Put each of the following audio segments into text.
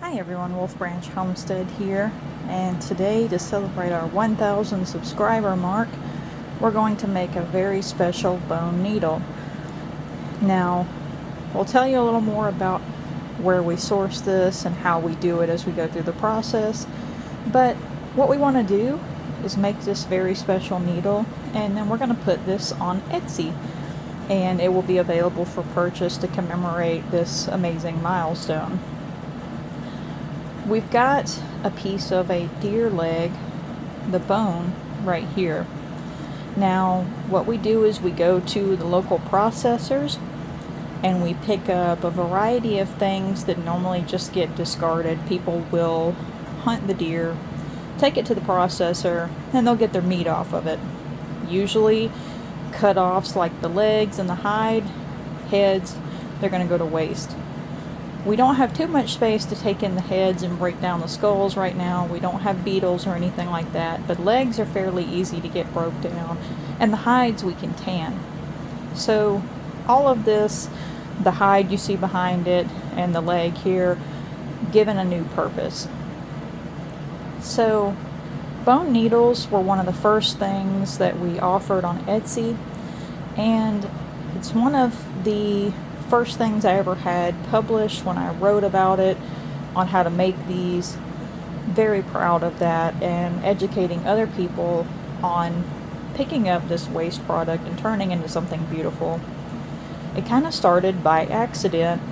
Hi everyone, Wolf Branch Homestead here, and today to celebrate our 1,000 subscriber mark, we're going to make a very special bone needle. Now, we'll tell you a little more about where we source this and how we do it as we go through the process, but what we want to do is make this very special needle, and then we're going to put this on Etsy, and it will be available for purchase to commemorate this amazing milestone. We've got a piece of a deer leg, the bone, right here. Now, what we do is we go to the local processors and we pick up a variety of things that normally just get discarded. People will hunt the deer, take it to the processor, and they'll get their meat off of it. Usually, cut-offs like the legs and the hide, heads, they're going to go to waste. We don't have too much space to take in the heads and break down the skulls right now. We don't have beetles or anything like that, but legs are fairly easy to get broke down, and the hides we can tan. So all of this, the hide you see behind it and the leg here, given a new purpose. So bone needles were one of the first things that we offered on Etsy, and it's one of the first things I ever had published when I wrote about it on how to make these. Very proud of that, and educating other people on picking up this waste product and turning into something beautiful. It kind of started by accident.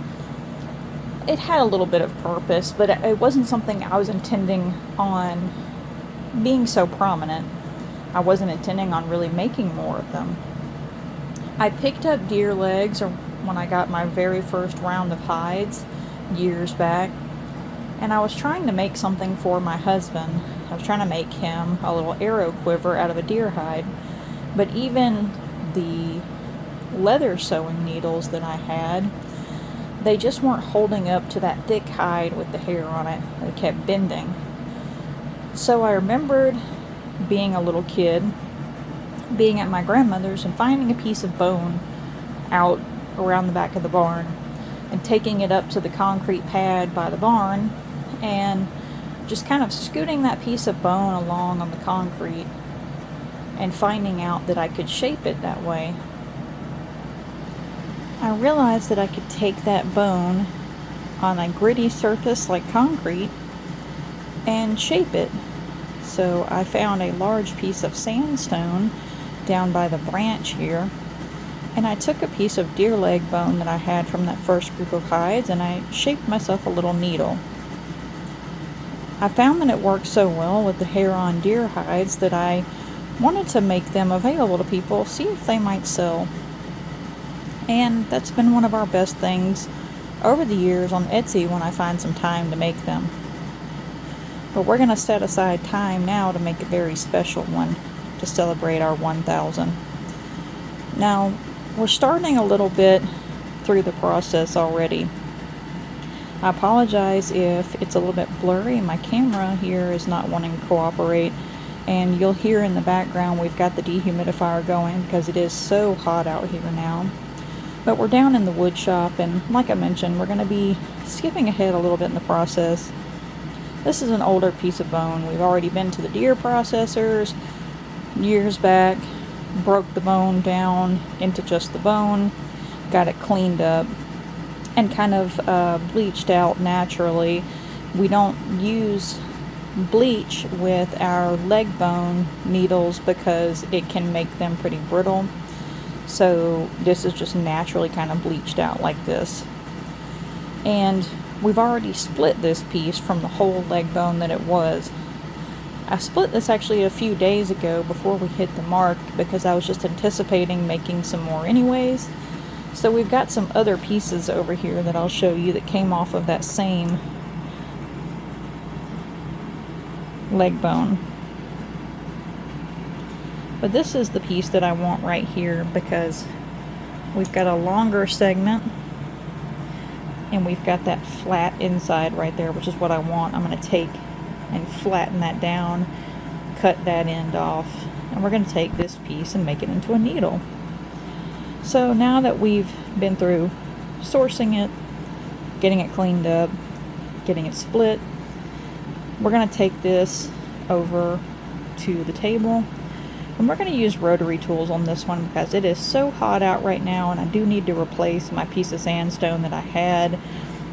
It had a little bit of purpose, but it wasn't something I was intending on being so prominent. I wasn't intending on really making more of them. I picked up deer legs when I got my very first round of hides years back, and I was trying to make something for my husband. I was trying to make him a little arrow quiver out of a deer hide, but even the leather sewing needles that I had, they just weren't holding up to that thick hide with the hair on it. They kept bending. So I remembered being a little kid, being at my grandmother's and finding a piece of bone out around the back of the barn and taking it up to the concrete pad by the barn and just kind of scooting that piece of bone along on the concrete and finding out that I could shape it that way. I realized that I could take that bone on a gritty surface like concrete and shape it. So I found a large piece of sandstone down by the branch here, and I took a piece of deer leg bone that I had from that first group of hides, and I shaped myself a little needle. I found that it worked so well with the hair on deer hides that I wanted to make them available to people, see if they might sell. And that's been one of our best things over the years on Etsy when I find some time to make them. But we're going to set aside time now to make a very special one to celebrate our 1,000. Now, we're starting a little bit through the process already. I apologize if it's a little bit blurry. My camera here is not wanting to cooperate, and you'll hear in the background we've got the dehumidifier going because it is so hot out here now. But we're down in the wood shop, and like I mentioned, we're going to be skipping ahead a little bit in the process. This is an older piece of bone. We've already been to the deer processors years back, broke the bone down into just the bone, got it cleaned up, and kind of bleached out naturally. We don't use bleach with our leg bone needles because it can make them pretty brittle. So this is just naturally kind of bleached out like this. And we've already split this piece from the whole leg bone that it was. I split this actually a few days ago before we hit the mark because I was just anticipating making some more anyways. So we've got some other pieces over here that I'll show you that came off of that same leg bone. But this is the piece that I want right here because we've got a longer segment and we've got that flat inside right there, which is what I want. I'm going to take and flatten that down, cut that end off, and we're going to take this piece and make it into a needle. So now that we've been through sourcing it, getting it cleaned up, getting it split. We're going to take this over to the table, and we're going to use rotary tools on this one because it is so hot out right now, and I do need to replace my piece of sandstone that I had.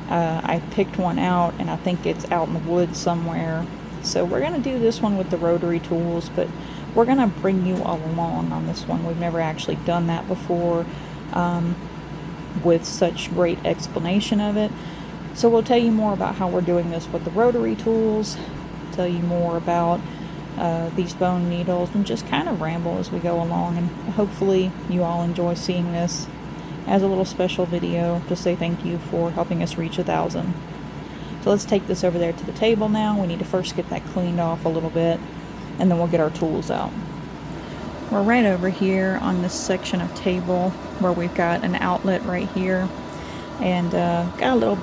I picked one out, and I think it's out in the woods somewhere. So we're going to do this one with the rotary tools, but we're going to bring you all along on this one. We've never actually done that before with such great explanation of it. So we'll tell you more about how we're doing this with the rotary tools, tell you more about these bone needles, and just kind of ramble as we go along. And hopefully you all enjoy seeing this as a little special video to say thank you for helping us reach 1,000. So let's take this over there to the table now. We need to first get that cleaned off a little bit, and then we'll get our tools out. We're right over here on this section of table where we've got an outlet right here, and got a little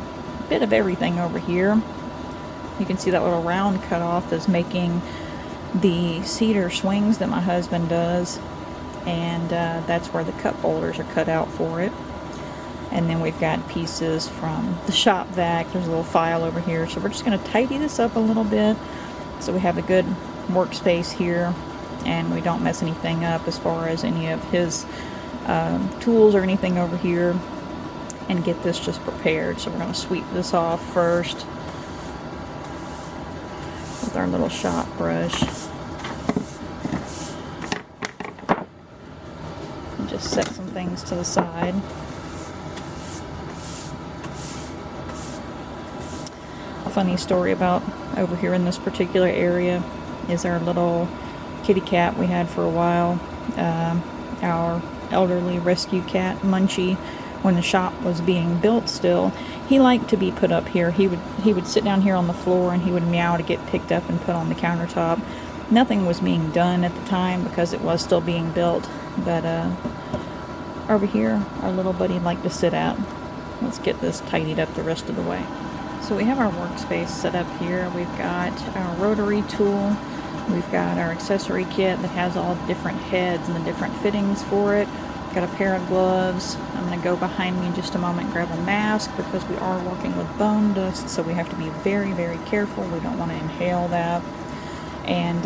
bit of everything over here. You can see that little round cut off is making the cedar swings that my husband does, and that's where the cup holders are cut out for it. And then we've got pieces from the shop vac. There's a little file over here, so we're just going to tidy this up a little bit so we have a good workspace here and we don't mess anything up as far as any of his tools or anything over here, and get this just prepared. So we're going to sweep this off first with our little shop brush and just set some things to the side. A funny story about over here in this particular area is our little kitty cat we had for a while. Our elderly rescue cat, Munchie, when the shop was being built still, he liked to be put up here. He would sit down here on the floor and he would meow to get picked up and put on the countertop. Nothing was being done at the time because it was still being built, but over here our little buddy liked to sit at. Let's get this tidied up the rest of the way. So we have our workspace set up here. We've got our rotary tool. We've got our accessory kit that has all the different heads and the different fittings for it. Got a pair of gloves. I'm going to go behind me in just a moment and grab a mask because we are working with bone dust, so we have to be very, very careful. We don't want to inhale that. And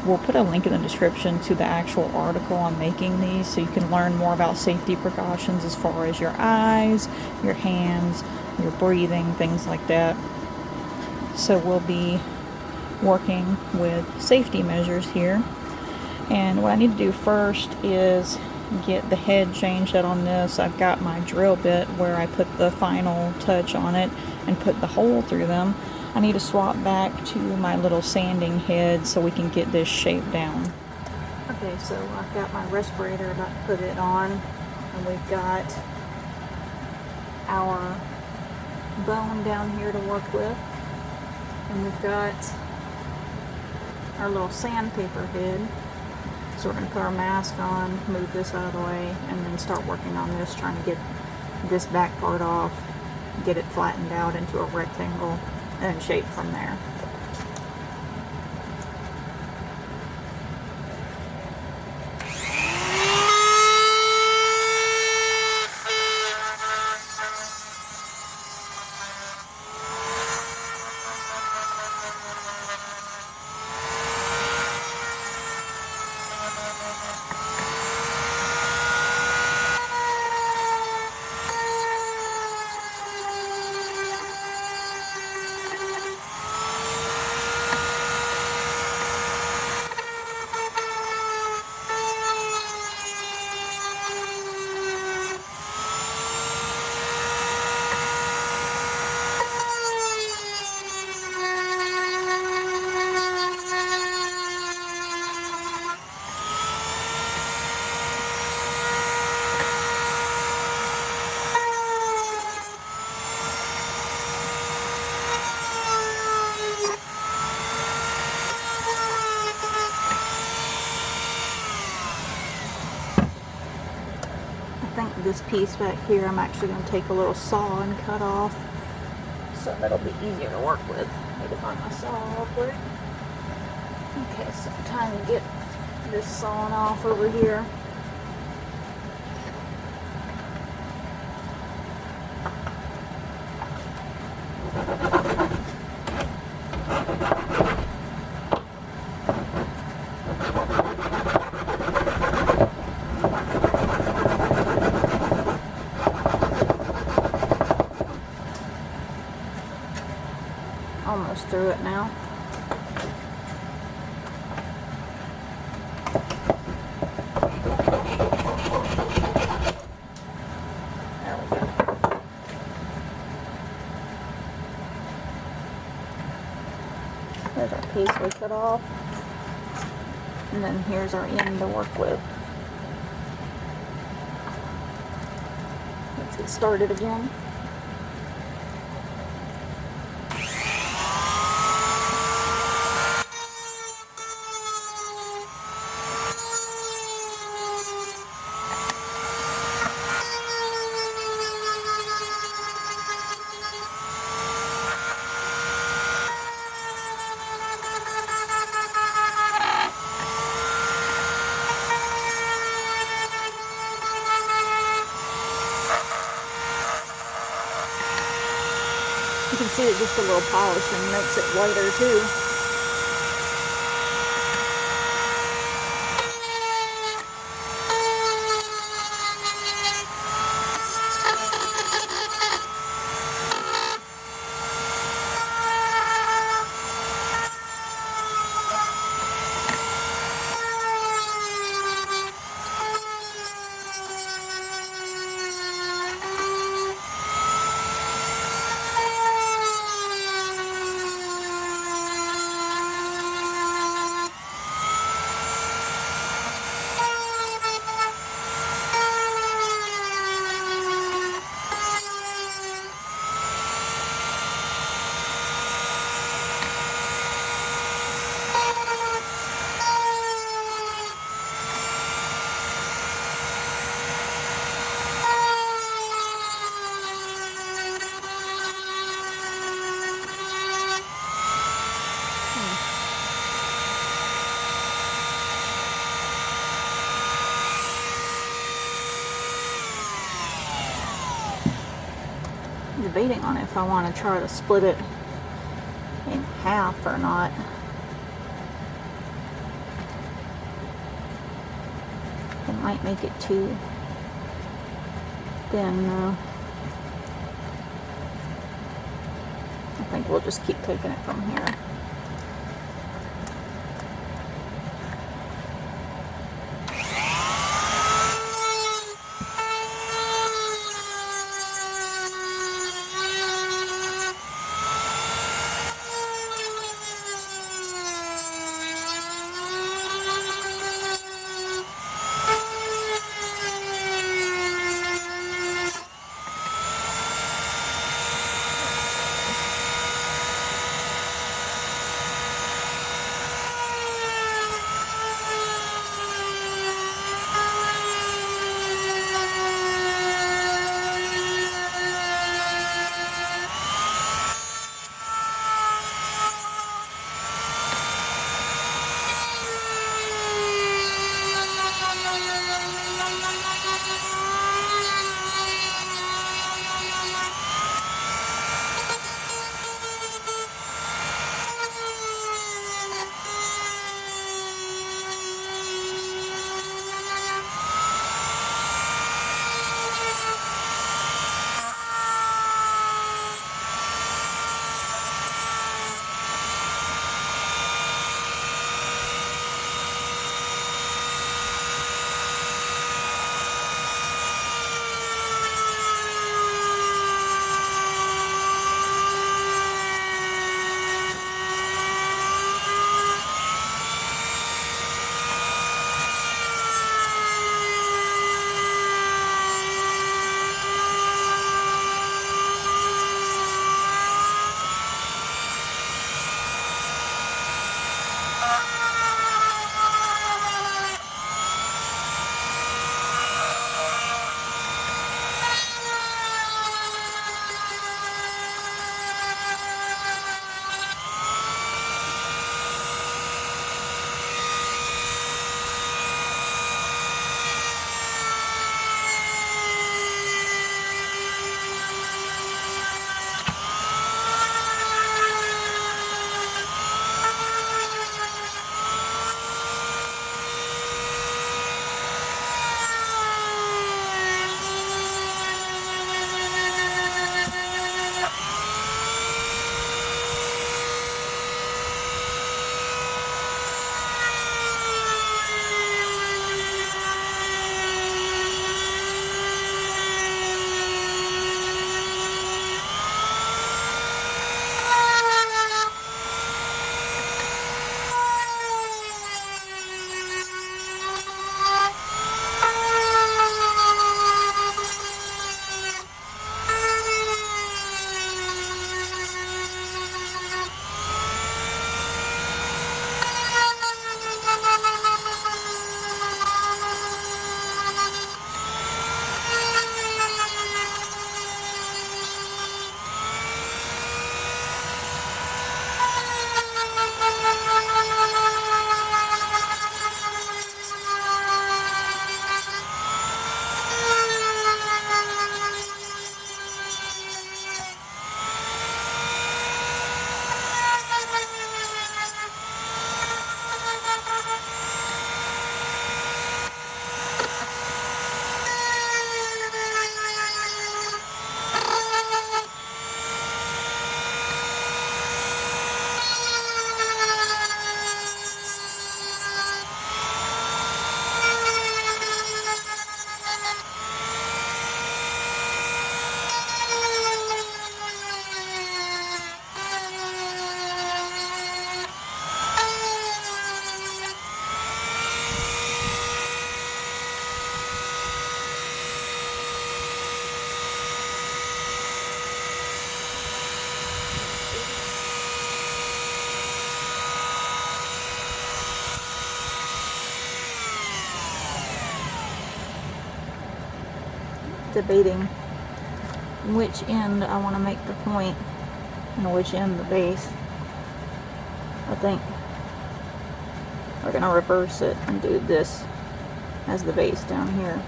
we'll put a link in the description to the actual article on making these so you can learn more about safety precautions as far as your eyes, your hands, your breathing, things like that. So we'll be working with safety measures here. And what I need to do first is get the head changed out on this. I've got my drill bit where I put the final touch on it and put the hole through them. I need to swap back to my little sanding head so we can get this shape down. Okay, so I've got my respirator about to put it on, and we've got our bone down here to work with, and we've got our little sandpaper head. So we're going to put our mask on, move this out of the way, and then start working on this, trying to get this back part off, get it flattened out into a rectangle, and shape from there. This piece back here I'm actually going to take a little saw and cut off, so that'll be easier to work with. I need to find my saw real quick. Okay, so time to get this sawn off over here. Almost through it now. There we go. There's our piece we cut off. And then here's our end to work with. Let's get started again. You can see it just a little polishing makes it whiter too. Debating on if I want to try to split it in half or not. It might make it too thin. I think we'll just keep taking it from here. debating which end I want to make the point and which end the base. I think we're going to reverse it and do this as the base down here.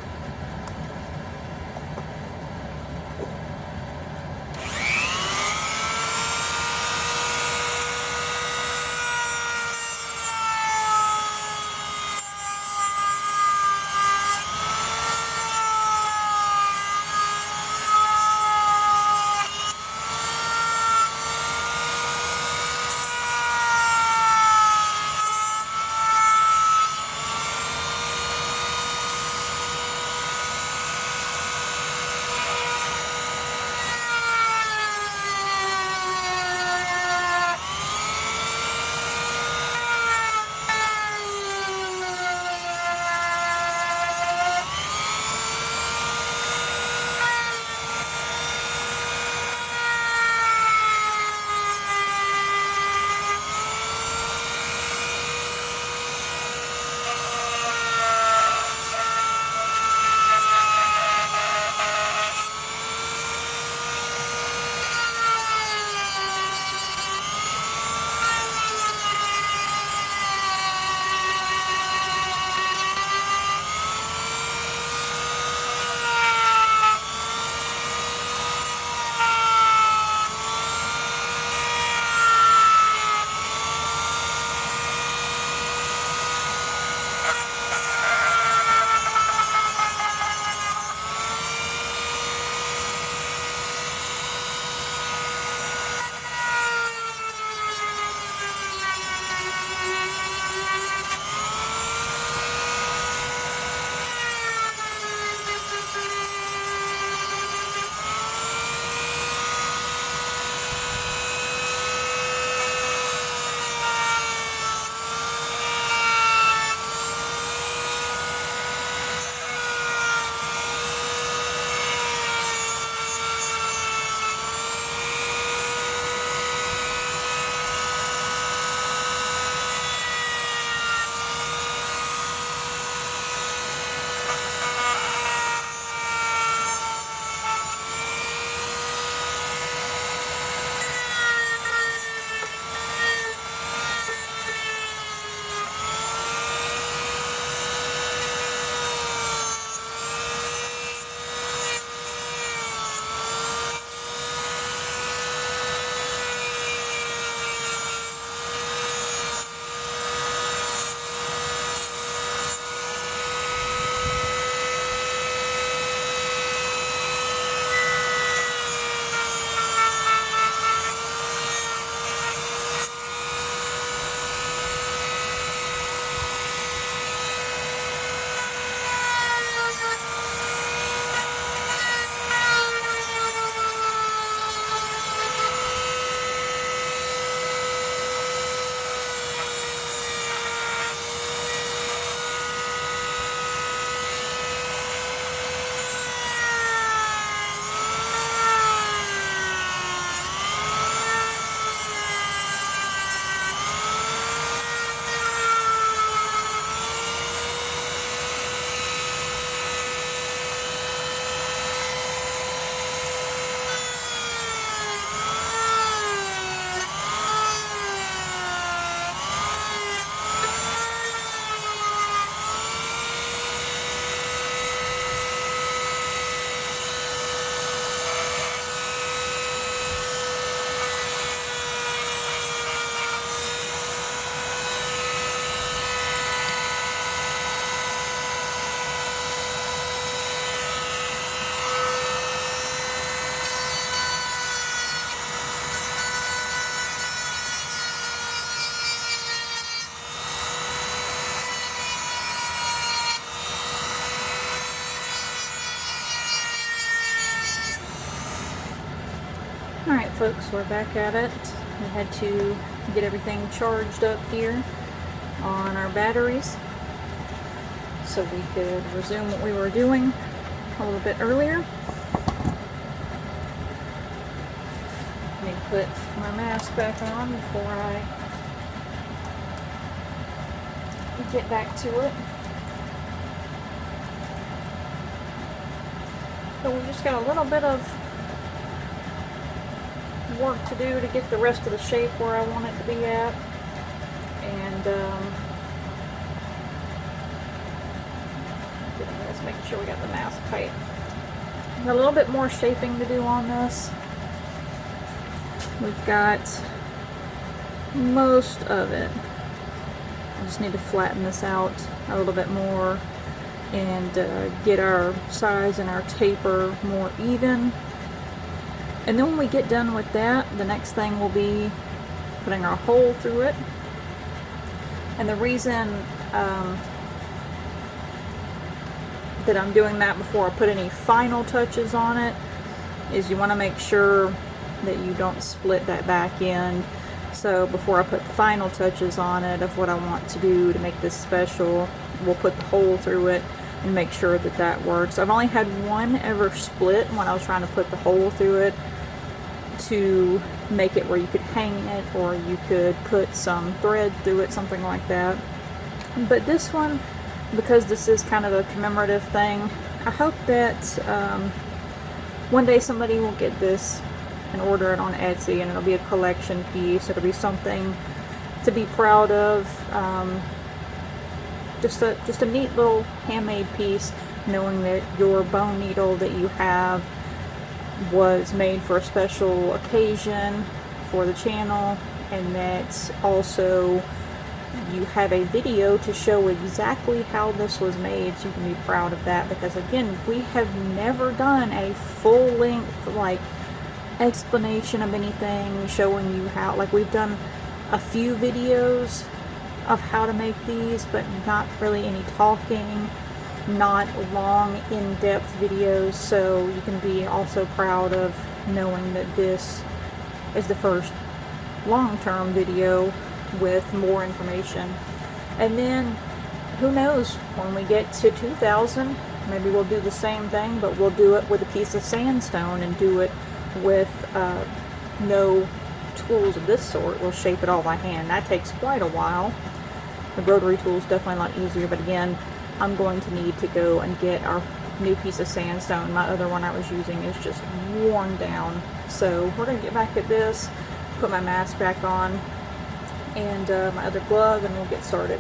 Alright folks, we're back at it. We had to get everything charged up here on our batteries so we could resume what we were doing a little bit earlier. Let me put my mask back on before I get back to it. So we just got a little bit of work to do to get the rest of the shape where I want it to be at. And let's make sure we got the mask tight. Got a little bit more shaping to do on this. We've got most of it. I just need to flatten this out a little bit more and get our size and our taper more even. And then when we get done with that, the next thing will be putting our hole through it. And the reason that I'm doing that before I put any final touches on it is you want to make sure that you don't split that back end. So before I put the final touches on it of what I want to do to make this special, we'll put the hole through it and make sure that that works. I've only had one ever split when I was trying to put the hole through it to make it where you could hang it or you could put some thread through it, something like that. But this one, because this is kind of a commemorative thing, I hope that one day somebody will get this and order it on Etsy, and it'll be a collection piece. It'll be something to be proud of. Just a neat little handmade piece, knowing that your bone needle that you have was made for a special occasion for the channel, and that also you have a video to show exactly how this was made, so you can be proud of that. Because again, we have never done a full length like explanation of anything showing you how, like we've done a few videos of how to make these, but not really any talking, not long in-depth videos. So you can be also proud of knowing that this is the first long-term video with more information. And then who knows, when we get to 2000, maybe we'll do the same thing, but we'll do it with a piece of sandstone and do it with no tools of this sort. We'll shape it all by hand. That takes quite a while. The rotary tool is definitely a lot easier, but again, I'm going to need to go and get our new piece of sandstone. My other one I was using is just worn down. So we're going to get back at this, put my mask back on, and my other glove, and we'll get started.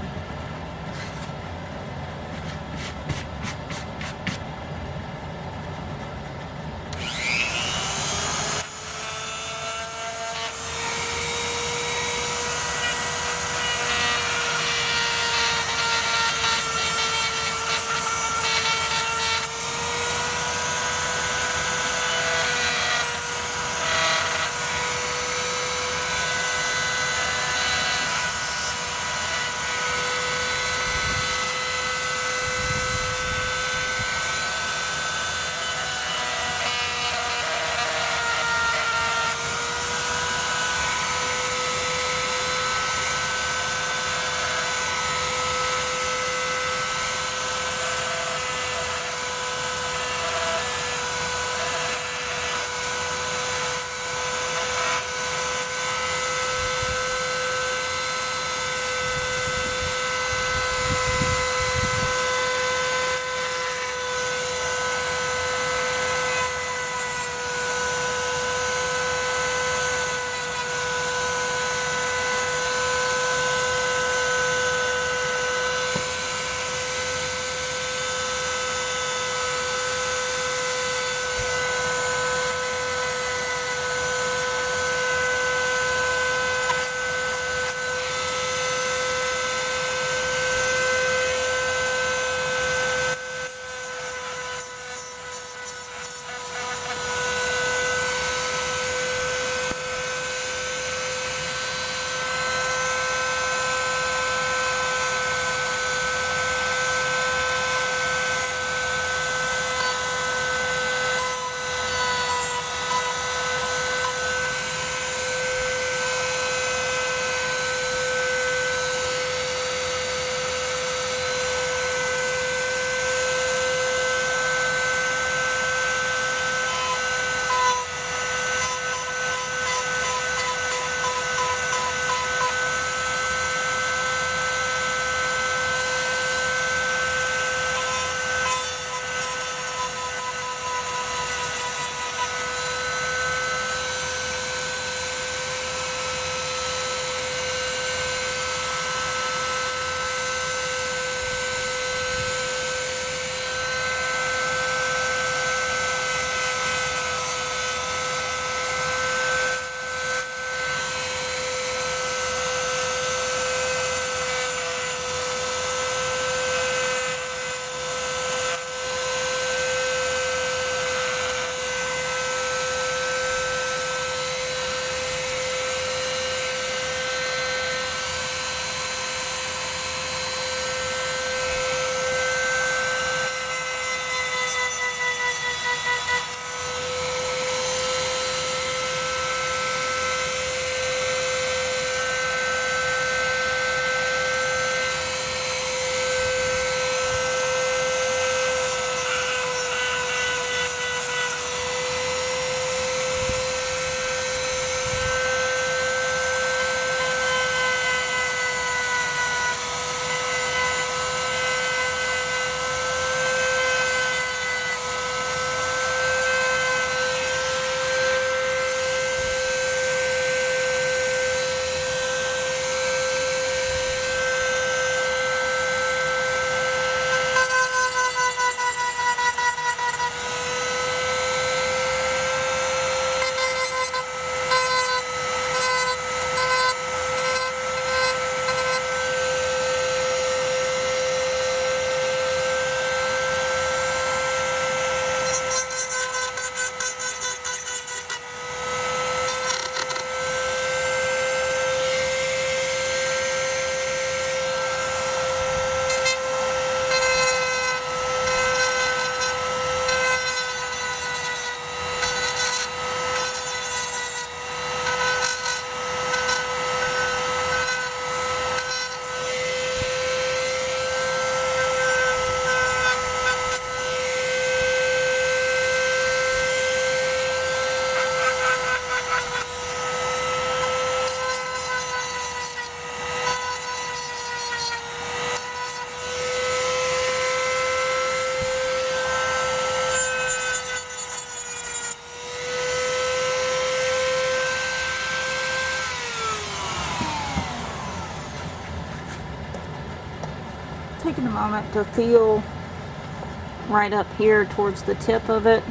taking a moment to feel right up here towards the tip of it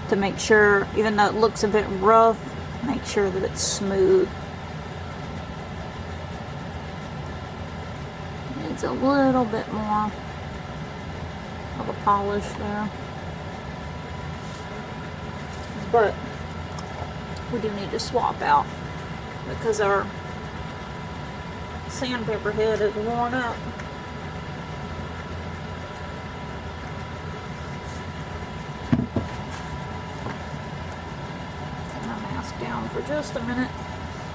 to make sure, even though it looks a bit rough, make sure that it's smooth. Needs a little bit more of a polish there. But we do need to swap out because our sandpaper head is worn up. Put my mask down for just a minute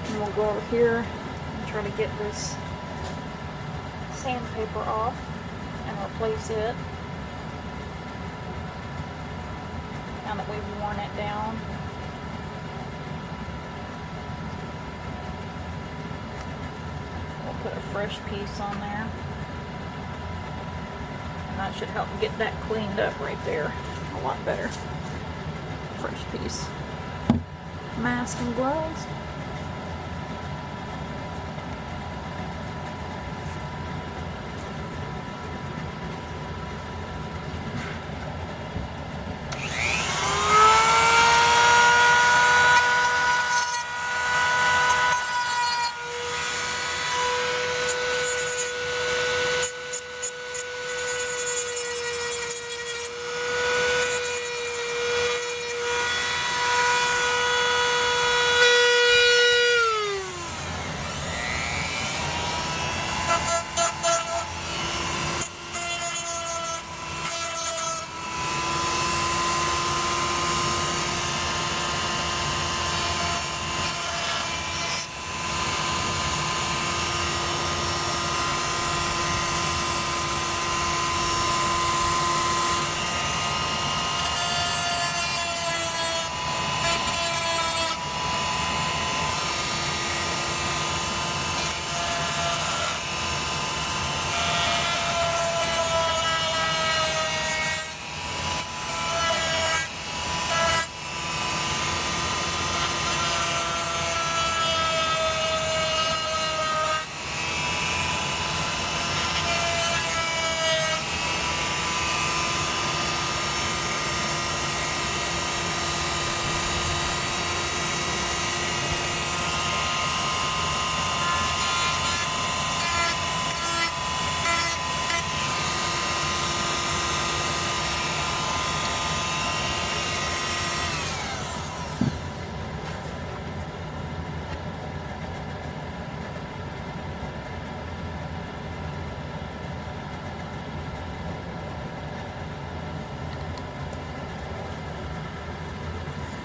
and we'll go over here and try to get this sandpaper off and replace it now that we've worn it down. We'll put a fresh piece on there and that should help get that cleaned up right there a lot better. Fresh piece. Mask and gloves.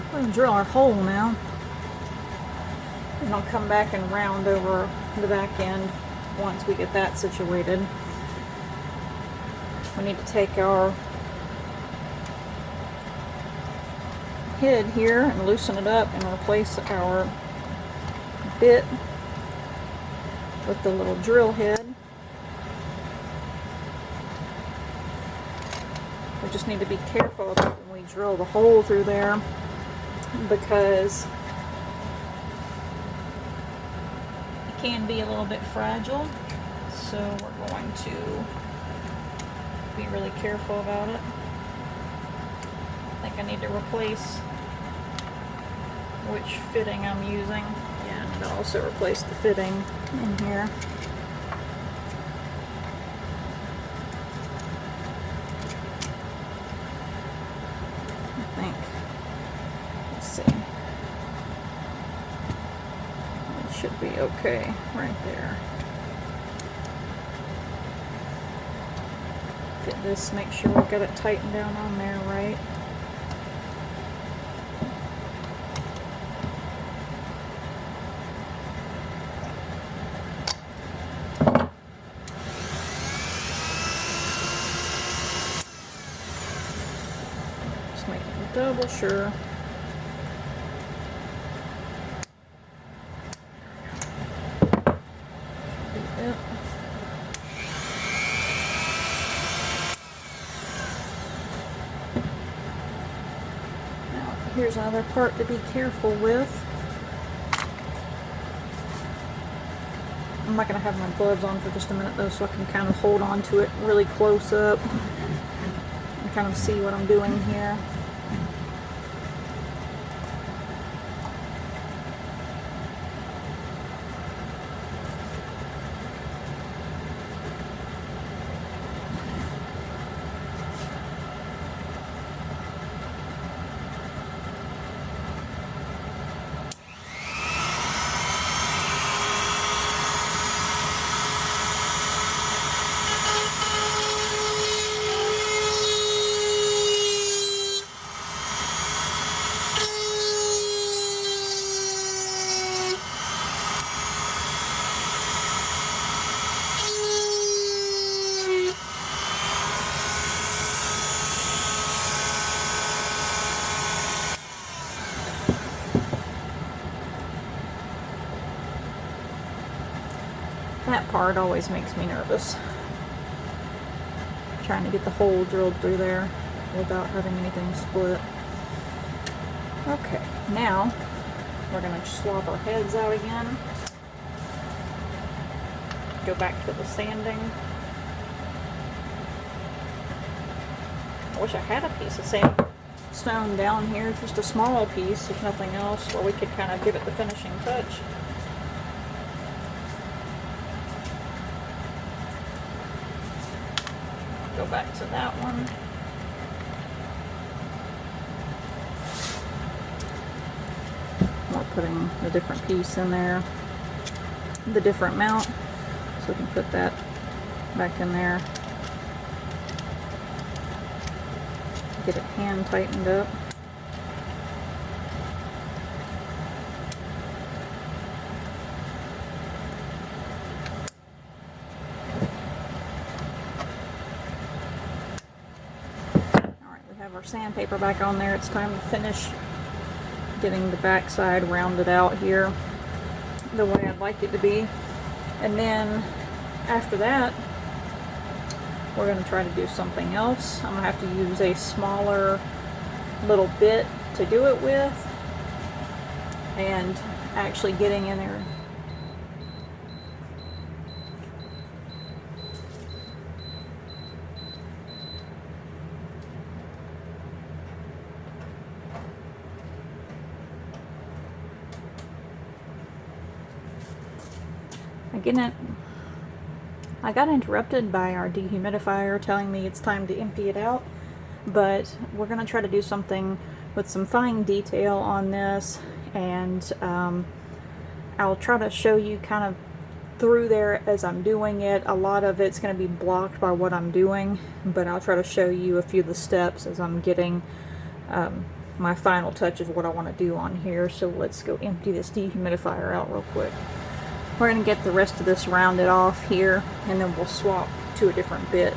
We're going to drill our hole now. And I'll come back and round over the back end once we get that situated. We need to take our head here and loosen it up and replace our bit with the little drill head. We just need to be careful about when we drill the hole through there, because it can be a little bit fragile, so we're going to be really careful about it. I think I need to replace which fitting I'm using, and also replace the fitting in here. I think. Let's see. It should be okay right there. Get this, make sure we've got it tightened down on there right. Just making double sure. Here's another part to be careful with. I'm not going to have my gloves on for just a minute though, so I can kind of hold on to it really close up and kind of see what I'm doing here. That part always makes me nervous. Trying to get the hole drilled through there without having anything split. Okay, now we're going to swap our heads out again. Go back to the sanding. I wish I had a piece of sandstone down here, just a small piece, if nothing else, where we could kind of give it the finishing touch. Go back to that one. We're putting the different piece in there, the different mount, so we can put that back in there. Get it hand tightened up. Our sandpaper back on there. It's time to finish getting the back side rounded out here the way I'd like it to be, and then after that we're going to try to do something else. I'm going to have to use a smaller little bit to do it with, and actually getting in there. I got interrupted by our dehumidifier telling me it's time to empty it out, but we're going to try to do something with some fine detail on this, and I'll try to show you kind of through there as I'm doing it. A lot of it's going to be blocked by what I'm doing, but I'll try to show you a few of the steps as I'm getting my final touch of what I want to do on here. So let's go empty this dehumidifier out real quick. We're going to get the rest of this rounded off here, and then we'll swap to a different bit.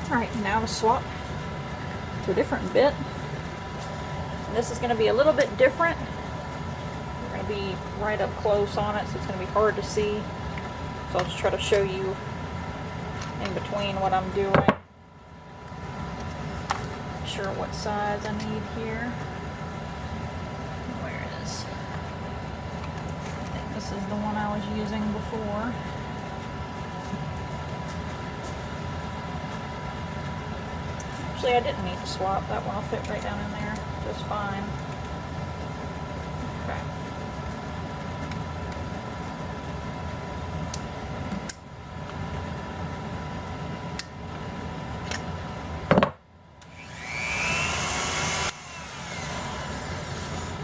Alright, now to swap to a different bit. And this is going to be a little bit different. We're going to be right up close on it, so it's going to be hard to see. So I'll just try to show you in between what I'm doing. Not sure what size I need here. Where is? I think this is the one I was using before. Actually, I didn't need to swap. That one will fit right down in there just fine. Okay.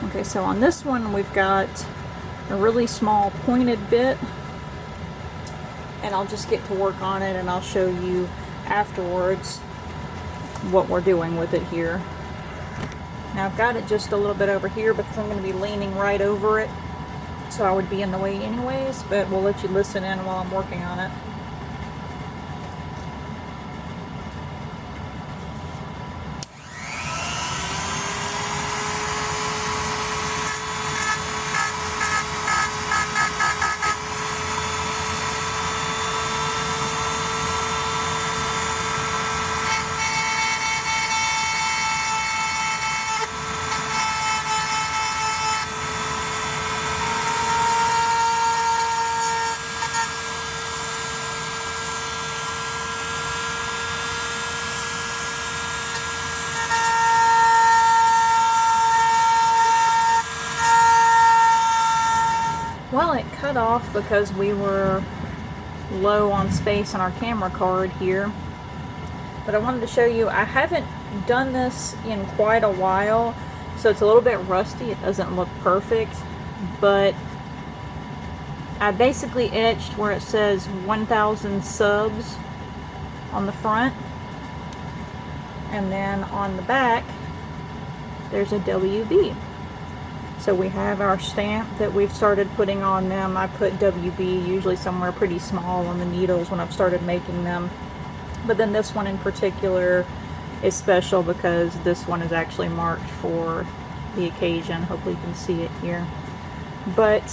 Okay, so on this one we've got a really small pointed bit, and I'll just get to work on it, and I'll show you afterwards what we're doing with it here. Now I've got it just a little bit over here because I'm going to be leaning right over it, so I would be in the way anyways, but we'll let you listen in while I'm working on it. Well, it cut off because we were low on space on our camera card here. But I wanted to show you, I haven't done this in quite a while, so it's a little bit rusty. It doesn't look perfect, but I basically etched where it says 1,000 subs on the front, and then on the back there's a WB. So we have our stamp that we've started putting on them. I put WB usually somewhere pretty small on the needles when I've started making them. But then this one in particular is special because this one is actually marked for the occasion. Hopefully you can see it here. But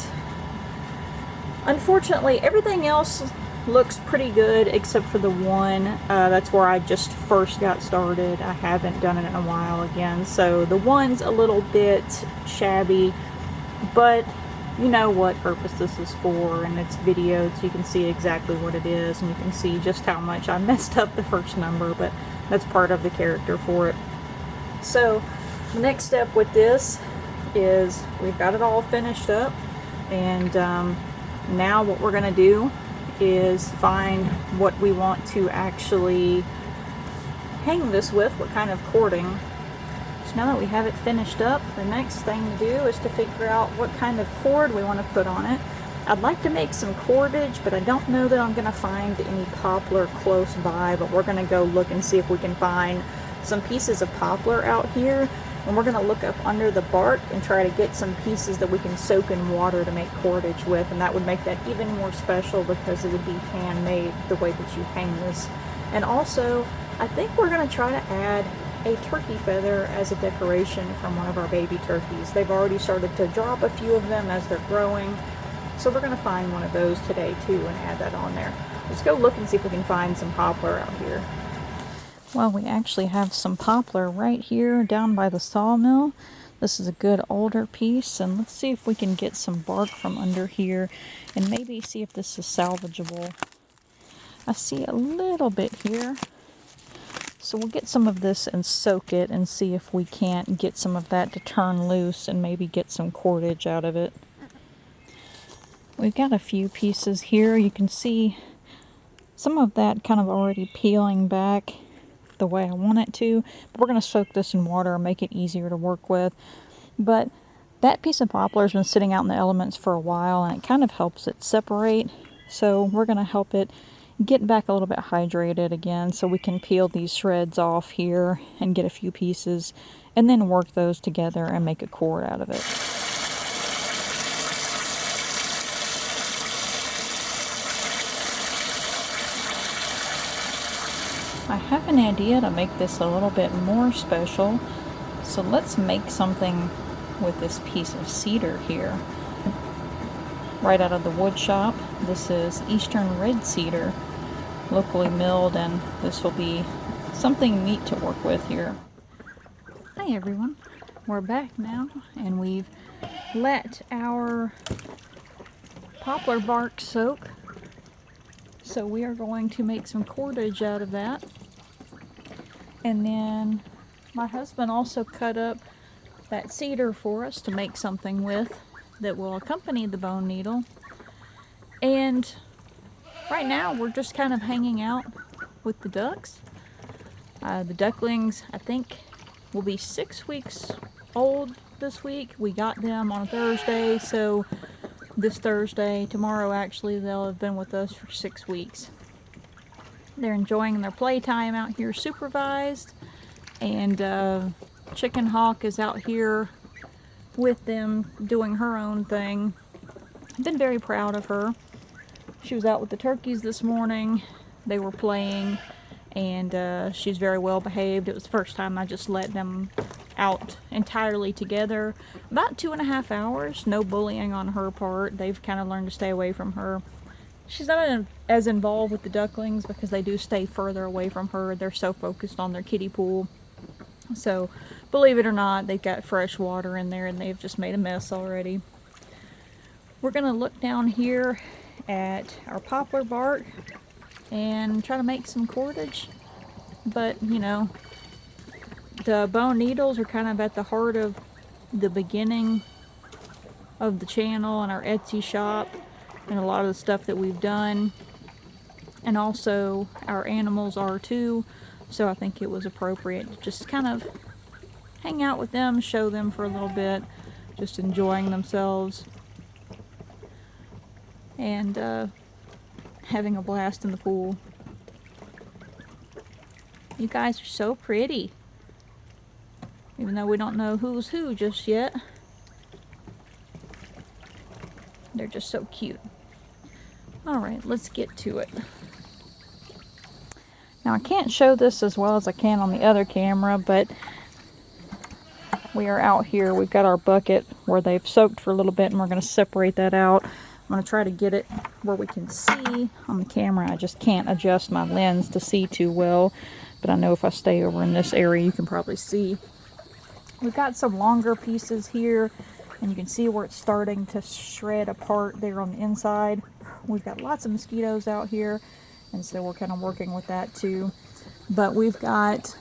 unfortunately everything else looks pretty good except for the one. That's where I just first got started. I haven't done it in a while again, so the one's a little bit shabby, but you know what purpose this is for, and it's videoed so you can see exactly what it is, and you can see just how much I messed up the first number, but that's part of the character for it. So the next step with this is we've got it all finished up, and now what we're going to do is find what we want to actually hang this with, what kind of cording. So now that we have it finished up, the next thing to do is to figure out what kind of cord we want to put on it. I'd like to make some cordage, but I don't know that I'm going to find any poplar close by, but we're going to go look and see if we can find some pieces of poplar out here, and we're going to look up under the bark and try to get some pieces that we can soak in water to make cordage with, and that would make that even more special because it would be handmade the way that you hang this. And also, I think we're going to try to add a turkey feather as a decoration from one of our baby turkeys. They've already started to drop a few of them as they're growing, so we're going to find one of those today too and add that on there. Let's go look and see if we can find some poplar out here. Well, we actually have some poplar right here down by the sawmill. This is a good older piece, and let's see if we can get some bark from under here and maybe see if this is salvageable. I see a little bit here, so we'll get some of this and soak it and see if we can't get some of that to turn loose and maybe get some cordage out of it. We've got a few pieces here. You can see some of that kind of already peeling back the way I want it to, but we're going to soak this in water and make it easier to work with. But that piece of poplar has been sitting out in the elements for a while, and it kind of helps it separate, so we're going to help it get back a little bit hydrated again so we can peel these shreds off here and get a few pieces and then work those together and make a cord out of it. I have an idea to make this a little bit more special, so let's make something with this piece of cedar here. Right out of the wood shop. This is Eastern Red Cedar, locally milled, and this will be something neat to work with here. Hi everyone, we're back now, and we've let our poplar bark soak. So we are going to make some cordage out of that. And then my husband also cut up that cedar for us to make something with that will accompany the bone needle. And right now we're just kind of hanging out with the ducks. The ducklings, I think, will be 6 weeks old this week. We got them on a Thursday, so this Thursday. Tomorrow, actually, they'll have been with us for 6 weeks. They're enjoying their playtime out here supervised, and Chicken Hawk is out here with them doing her own thing. I've been very proud of her. She was out with the turkeys this morning. They were playing, and she's very well behaved. It was the first time I just let them out entirely together. About 2.5 hours. No bullying on her part. They've kind of learned to stay away from her. She's not as involved with the ducklings because they do stay further away from her. They're so focused on their kiddie pool. So, believe it or not, they've got fresh water in there and they've just made a mess already. We're going to look down here at our poplar bark and try to make some cordage. But, you know, the bone needles are kind of at the heart of the beginning of the channel and our Etsy shop and a lot of the stuff that we've done. And also our animals are too. So I think it was appropriate to just kind of hang out with them, show them for a little bit, just enjoying themselves and having a blast in the pool. You guys are so pretty. Even though we don't know who's who just yet. They're just so cute. Alright, let's get to it. Now I can't show this as well as I can on the other camera, but we are out here. We've got our bucket where they've soaked for a little bit and we're going to separate that out. I'm going to try to get it where we can see on the camera. I just can't adjust my lens to see too well, but I know if I stay over in this area you can probably see. We've got some longer pieces here and you can see where it's starting to shred apart there on the inside. We've got lots of mosquitoes out here, and so we're kind of working with that too. But we've got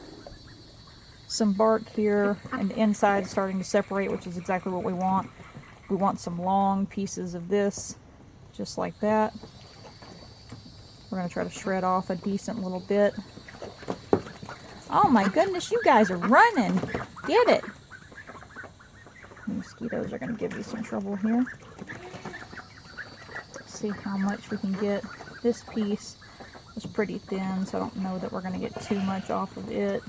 some bark here and the inside starting to separate, which is exactly what we want. We want some long pieces of this, just like that. We're going to try to shred off a decent little bit. Oh my goodness, you guys are running. Get it. The mosquitoes are going to give you some trouble here. Let's see how much we can get. This piece is pretty thin, so I don't know that we're going to get too much off of it.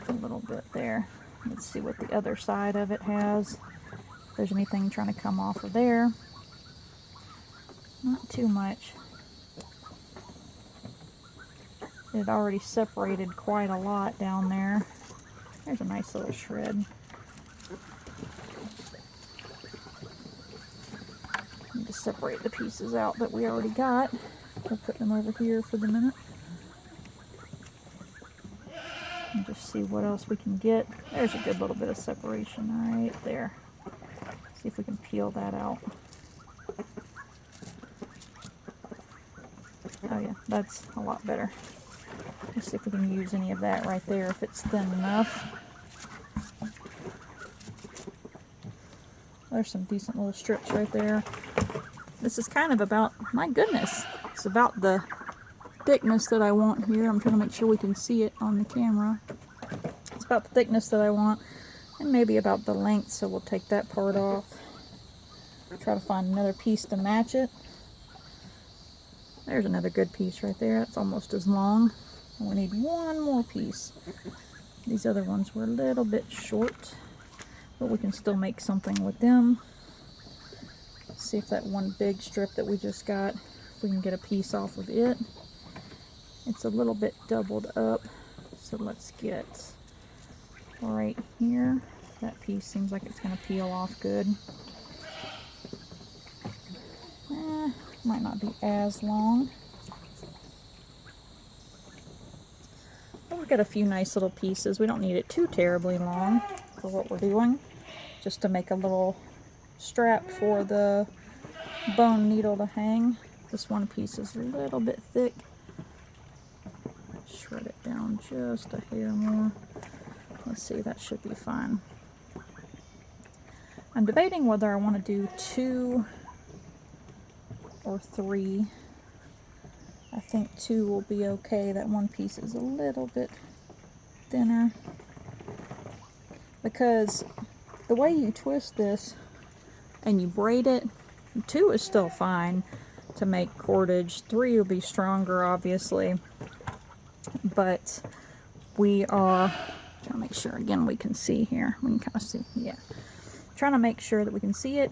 A little bit there. Let's see what the other side of it has. If there's anything trying to come off of there. Not too much. It already separated quite a lot down there. There's a nice little shred. Need to separate the pieces out that we already got. We'll put them over here for the minute. And just see what else we can get. There's a good little bit of separation right there. See if we can peel that out. Oh yeah, that's a lot better. Let's see if we can use any of that right there if it's thin enough. There's some decent little strips right there. This is kind of about, my goodness, it's about the thickness that I want here. I'm trying to make sure we can see it on the camera. It's about the thickness that I want and maybe about the length, so we'll take that part off. Try to find another piece to match it. There's another good piece right there. That's almost as long. We need one more piece. These other ones were a little bit short, but we can still make something with them. Let's see if that one big strip that we just got, if we can get a piece off of it. It's a little bit doubled up, so let's get right here. That piece seems like it's going to peel off good. Might not be as long. But we've got a few nice little pieces. We don't need it too terribly long for what we're doing. Just to make a little strap for the bone needle to hang. This one piece is a little bit thick. Shred it down just a hair more. Let's see, that should be fine. I'm debating whether I want to do 2 or 3. I think 2 will be okay. That one piece is a little bit thinner because the way you twist this and you braid it, 2 is still fine to make cordage. 3 will be stronger, obviously. But we are trying to make sure, again, we can see here. We can kind of see, yeah. Trying to make sure that we can see it.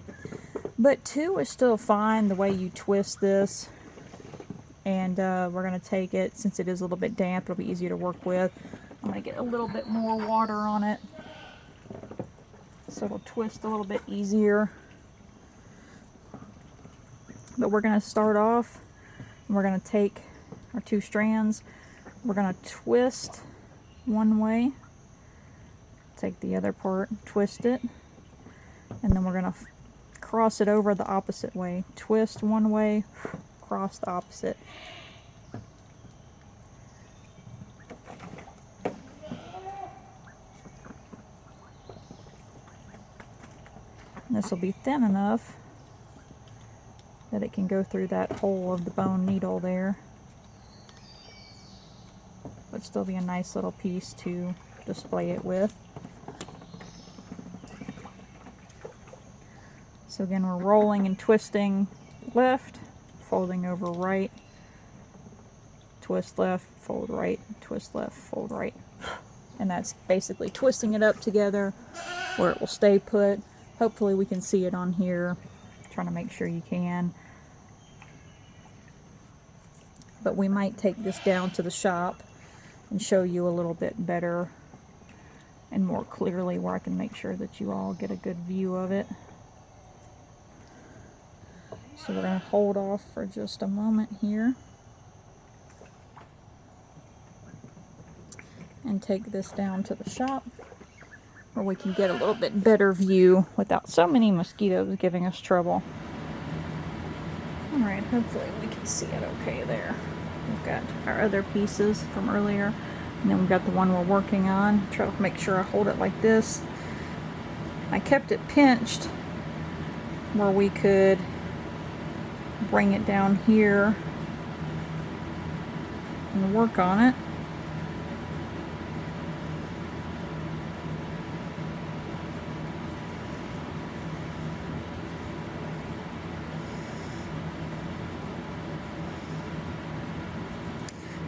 But 2 is still fine the way you twist this. And we're going to take it, since it is a little bit damp, it'll be easier to work with. I'm going to get a little bit more water on it, so it'll twist a little bit easier. But we're going to start off, and we're going to take our 2 strands, we're going to twist one way, take the other part, twist it, and then we're going to cross it over the opposite way. Twist one way, cross the opposite. This will be thin enough that it can go through that hole of the bone needle there, but still be a nice little piece to display it with. So again, we're rolling and twisting left, folding over right, twist left, fold right, twist left, fold right. And that's basically twisting it up together where it will stay put. Hopefully we can see it on here. Trying to make sure you can. But we might take this down to the shop and show you a little bit better and more clearly, where I can make sure that you all get a good view of it. So we're going to hold off for just a moment here and take this down to the shop where we can get a little bit better view without so many mosquitoes giving us trouble. Alright, hopefully we can see it okay there. We've got our other pieces from earlier, and then we've got the one we're working on. Try to make sure I hold it like this. I kept it pinched where we could bring it down here and work on it.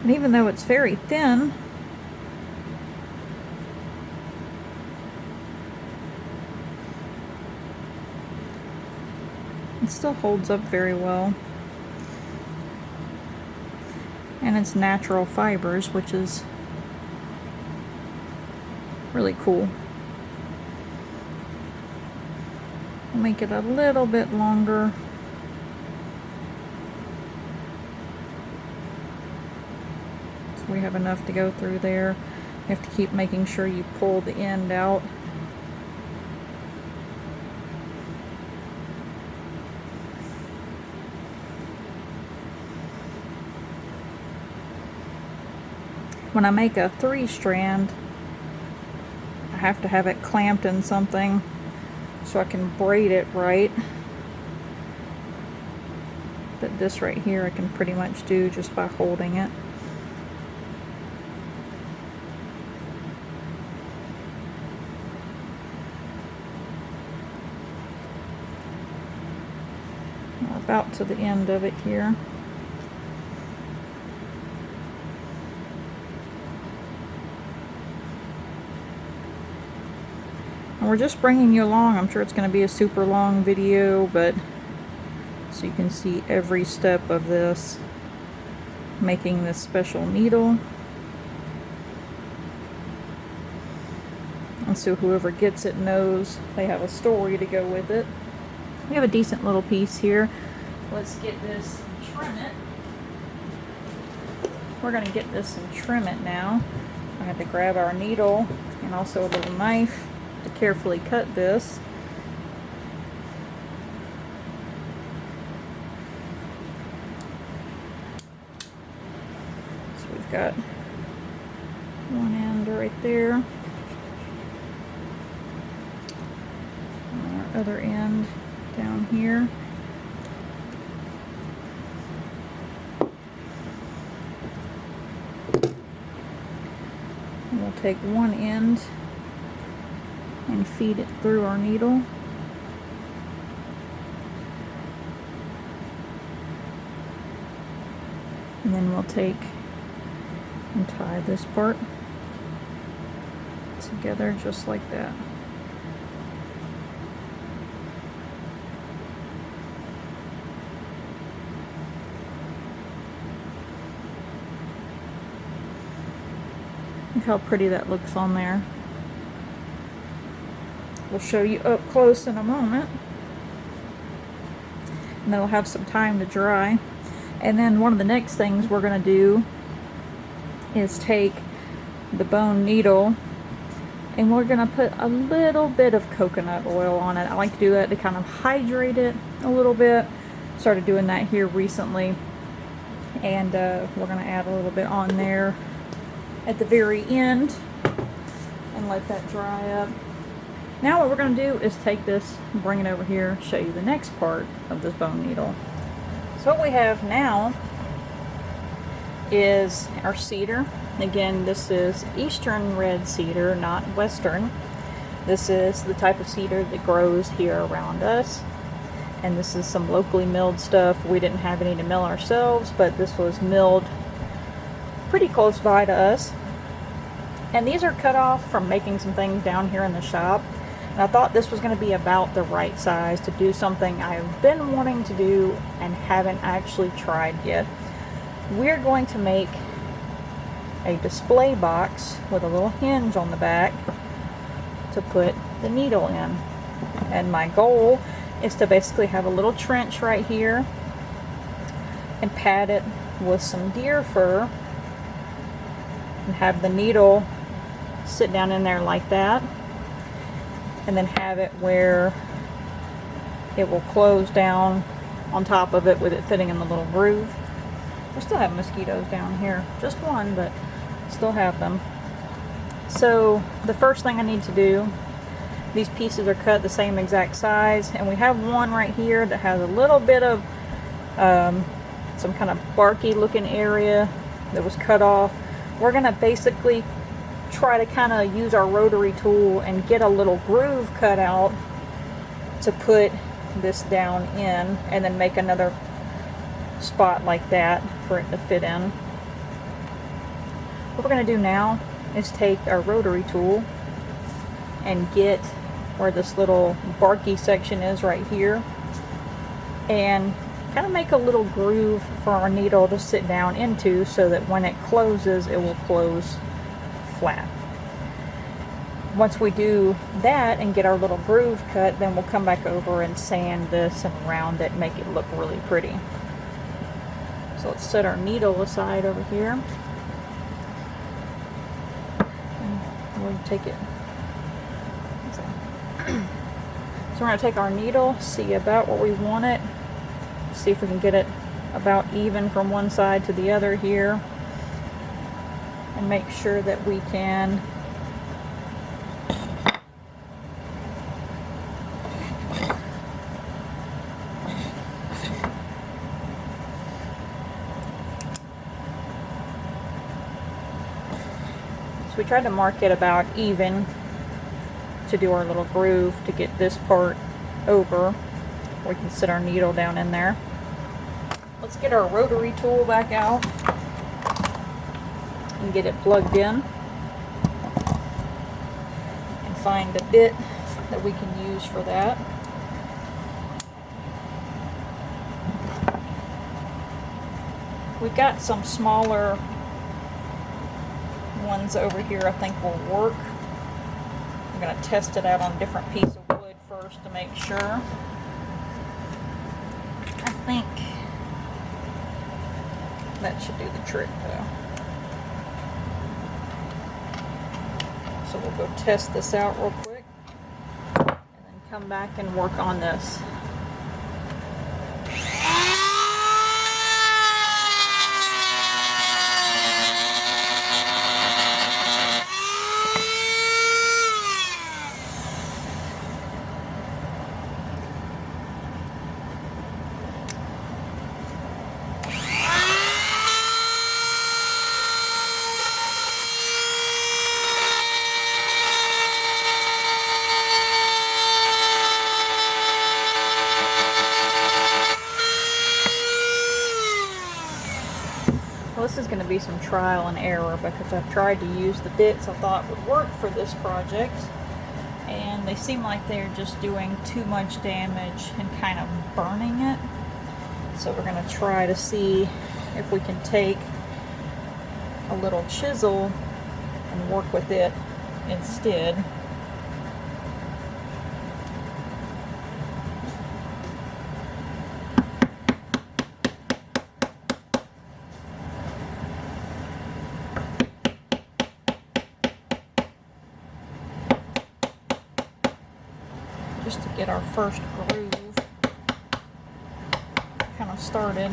And even though it's very thin, it still holds up very well. And it's natural fibers, which is really cool. We'll make it a little bit longer. So we have enough to go through there. You have to keep making sure you pull the end out. When I make a 3-strand, I have to have it clamped in something so I can braid it right. But this right here I can pretty much do just by holding it. We're about to the end of it here. And we're just bringing you along. I'm sure it's going to be a super long video, but so you can see every step of this, making this special needle. And so whoever gets it knows they have a story to go with it. We have a decent little piece here. Let's get this and trim it. We're going to get this and trim it now. I have to grab our needle and also a little knife to carefully cut this. So we've got one end right there, and our other end down here. And we'll take one end and feed it through our needle. And then we'll take and tie this part together just like that. Look how pretty that looks on there. We'll show you up close in a moment. And they'll have some time to dry. And then one of the next things we're going to do is take the bone needle and we're going to put a little bit of coconut oil on it. I like to do that to kind of hydrate it a little bit. Started doing that here recently. And we're going to add a little bit on there at the very end and let that dry up. Now what we're going to do is take this, bring it over here, show you the next part of this bone needle. So what we have now is our cedar. Again, this is eastern red cedar, not western. This is the type of cedar that grows here around us. And this is some locally milled stuff. We didn't have any to mill ourselves, but this was milled pretty close by to us. And these are cut off from making some things down here in the shop. And I thought this was going to be about the right size to do something I've been wanting to do and haven't actually tried yet. We're going to make a display box with a little hinge on the back to put the needle in. And my goal is to basically have a little trench right here and pad it with some deer fur and have the needle sit down in there like that, and then have it where it will close down on top of it with it fitting in the little groove. We still have mosquitoes down here, just one, but still have them. So the first thing I need to do, these pieces are cut the same exact size, and we have one right here that has a little bit of some kind of barky looking area that was cut off. We're gonna basically try to kind of use our rotary tool and get a little groove cut out to put this down in, and then make another spot like that for it to fit in. What we're going to do now is take our rotary tool and get where this little barky section is right here and kind of make a little groove for our needle to sit down into, so that when it closes, it will close flat. Once we do that and get our little groove cut, then we'll come back over and sand this and round it and make it look really pretty. So let's set our needle aside over here. And we'll take it. So we're going to take our needle, see about what we want it, see if we can get it about even from one side to the other here, and make sure that we can we tried to mark it about even to do our little groove to get this part over. We can sit our needle down in there. Let's get our rotary tool back out and get it plugged in and find a bit that we can use for that. We've got some smaller ones over here I think will work. I'm going to test it out on a different piece of wood first to make sure. I think that should do the trick though. So we'll go test this out real quick and then come back and work on this. Well, this is going to be some trial and error because I've tried to use the bits I thought would work for this project, and they seem like they're just doing too much damage and kind of burning it. So we're going to try to see if we can take a little chisel and work with it instead. Just to get our first groove kind of started.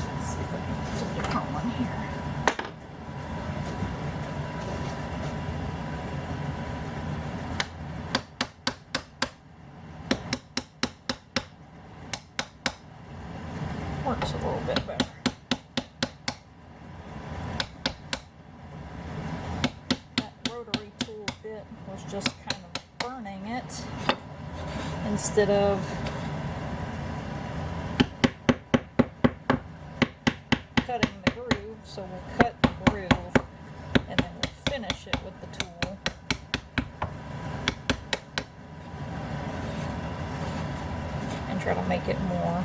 Let's see if I can use a different one here. Works a little bit better. That rotary tool bit was just kind of burning it instead of cutting the groove. So we'll cut the groove and then we'll finish it with the tool. And try to make it more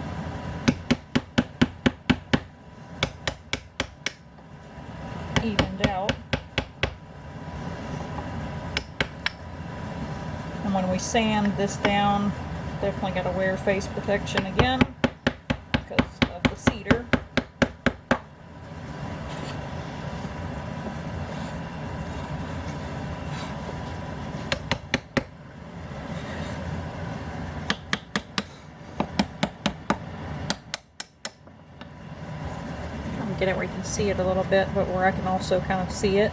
evened out. And when we sand this down, definitely got to wear face protection again because of the cedar. Get it where you can see it a little bit, but where I can also kind of see it.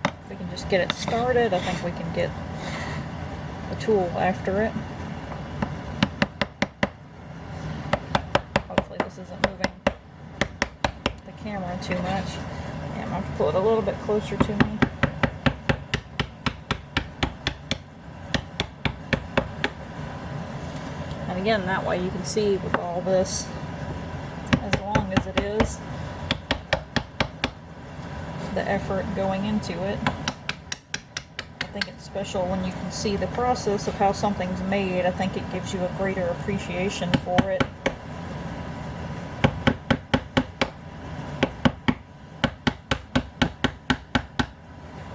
If we can just get it started, I think we can get the tool after it. Hopefully this isn't moving the camera too much. Yeah, I'm going to pull it a little bit closer to me. And again, that way you can see with all this, as long as it is, the effort going into it. I think it's special when you can see the process of how something's made. I think it gives you a greater appreciation for it.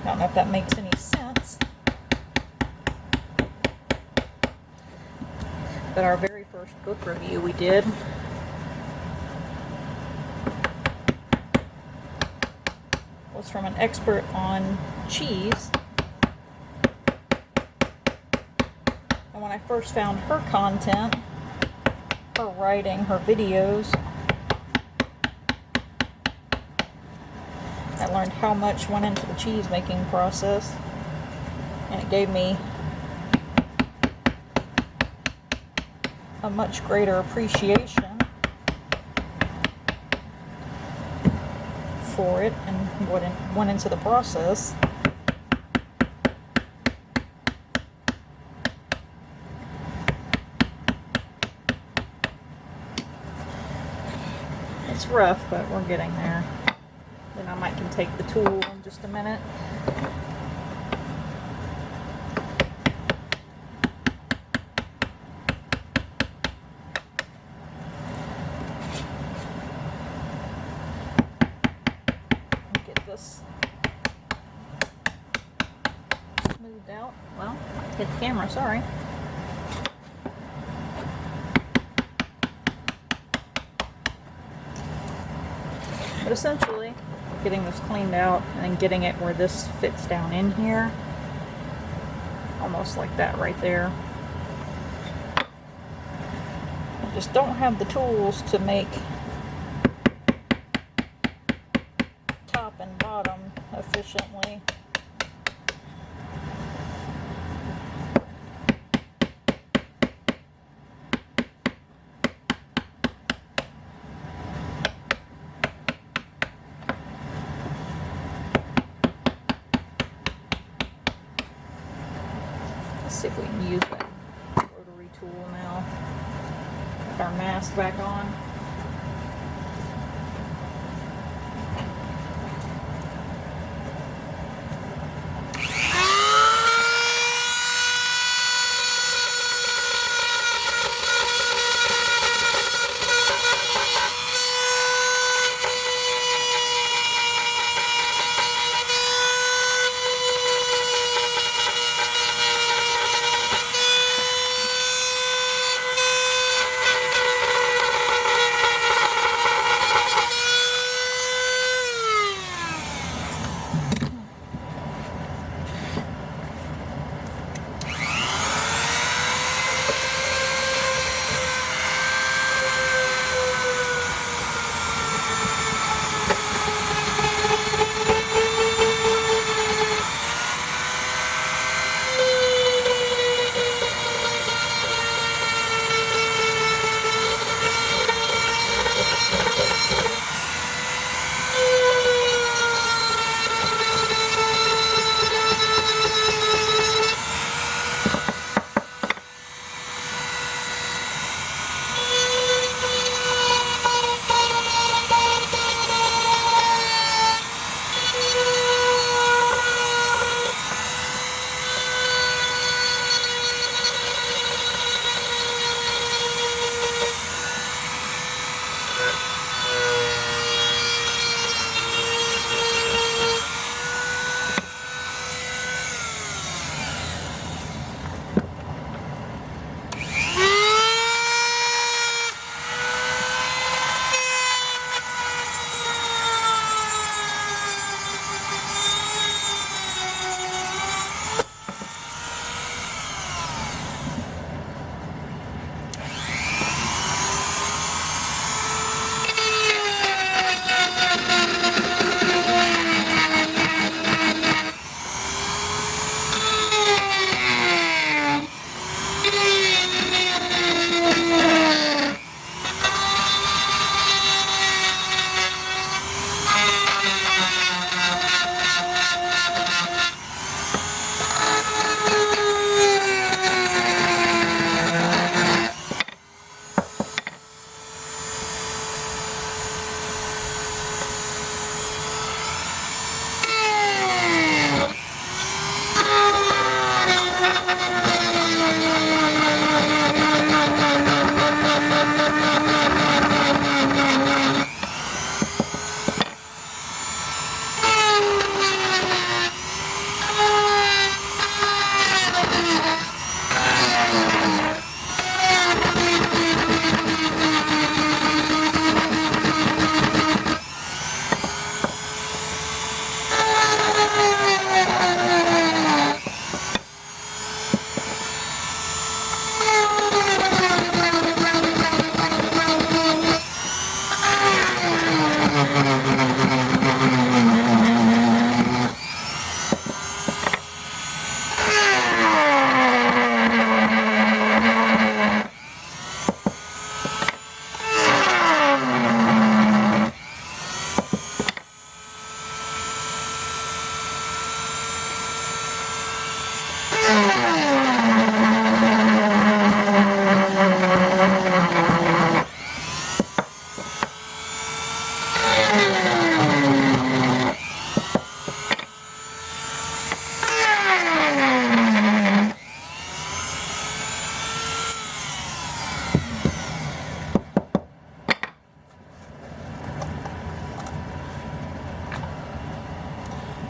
I don't know if that makes any sense. But our very first book review we did was from an expert on cheese. And when I first found her content, her writing, her videos, I learned how much went into the cheese making process, and it gave me a much greater appreciation for it and what went into the process. It's rough, but we're getting there. Then I might can take the tool in just a minute. This smoothed out. Well, hit the camera, sorry. But essentially, getting this cleaned out and then getting it where this fits down in here. Almost like that right there. I just don't have the tools to make top and bottom efficiently. mask back on.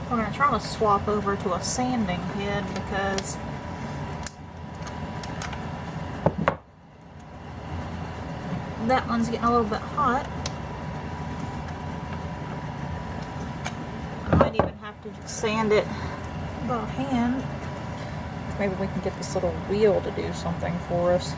We're going to try to swap over to a sanding head because that one's getting a little bit hot. I might even have to sand it by hand. Maybe we can get this little wheel to do something for us.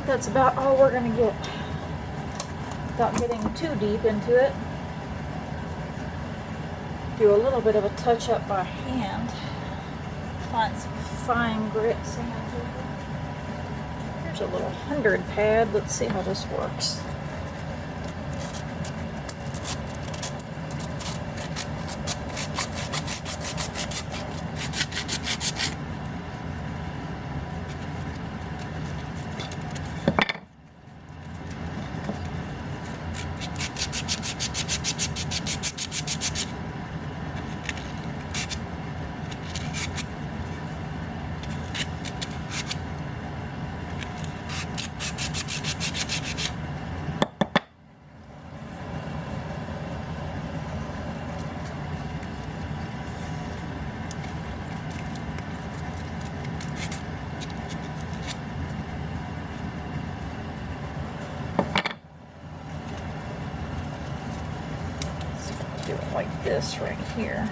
That's about all we're going to get without getting too deep into it. Do a little bit of a touch up by hand. Find some fine grit sandpaper. Here's a little 100 pad. Let's see how this works. Do it like this right here.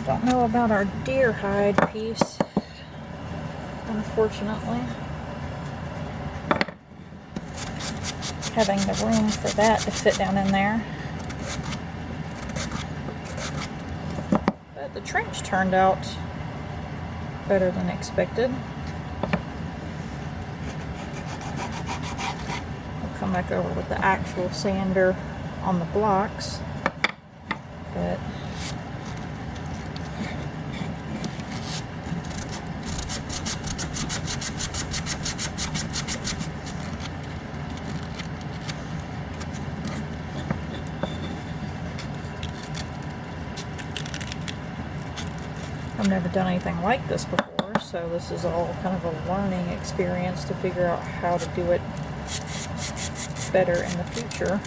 Don't know about our deer hide piece, unfortunately. Having the room for that to fit down in there. But the trench turned out better than expected. I'll come back over with the actual sander on the blocks. But I've never done anything like this before, so this is all kind of a learning experience to figure out how to do it better in the future.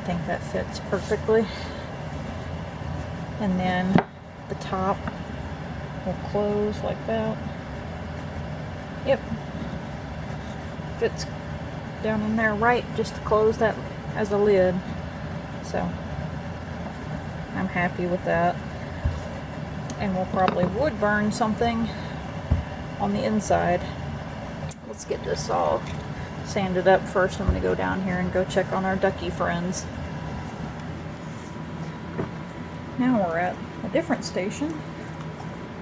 think that fits perfectly. And then the top will close like that. Yep. Fits down in there right just to close that as a lid. So I'm happy with that. And we'll probably wood burn something on the inside. Let's get this all sanded up first. I'm going to go down here and go check on our ducky friends. Now we're at a different station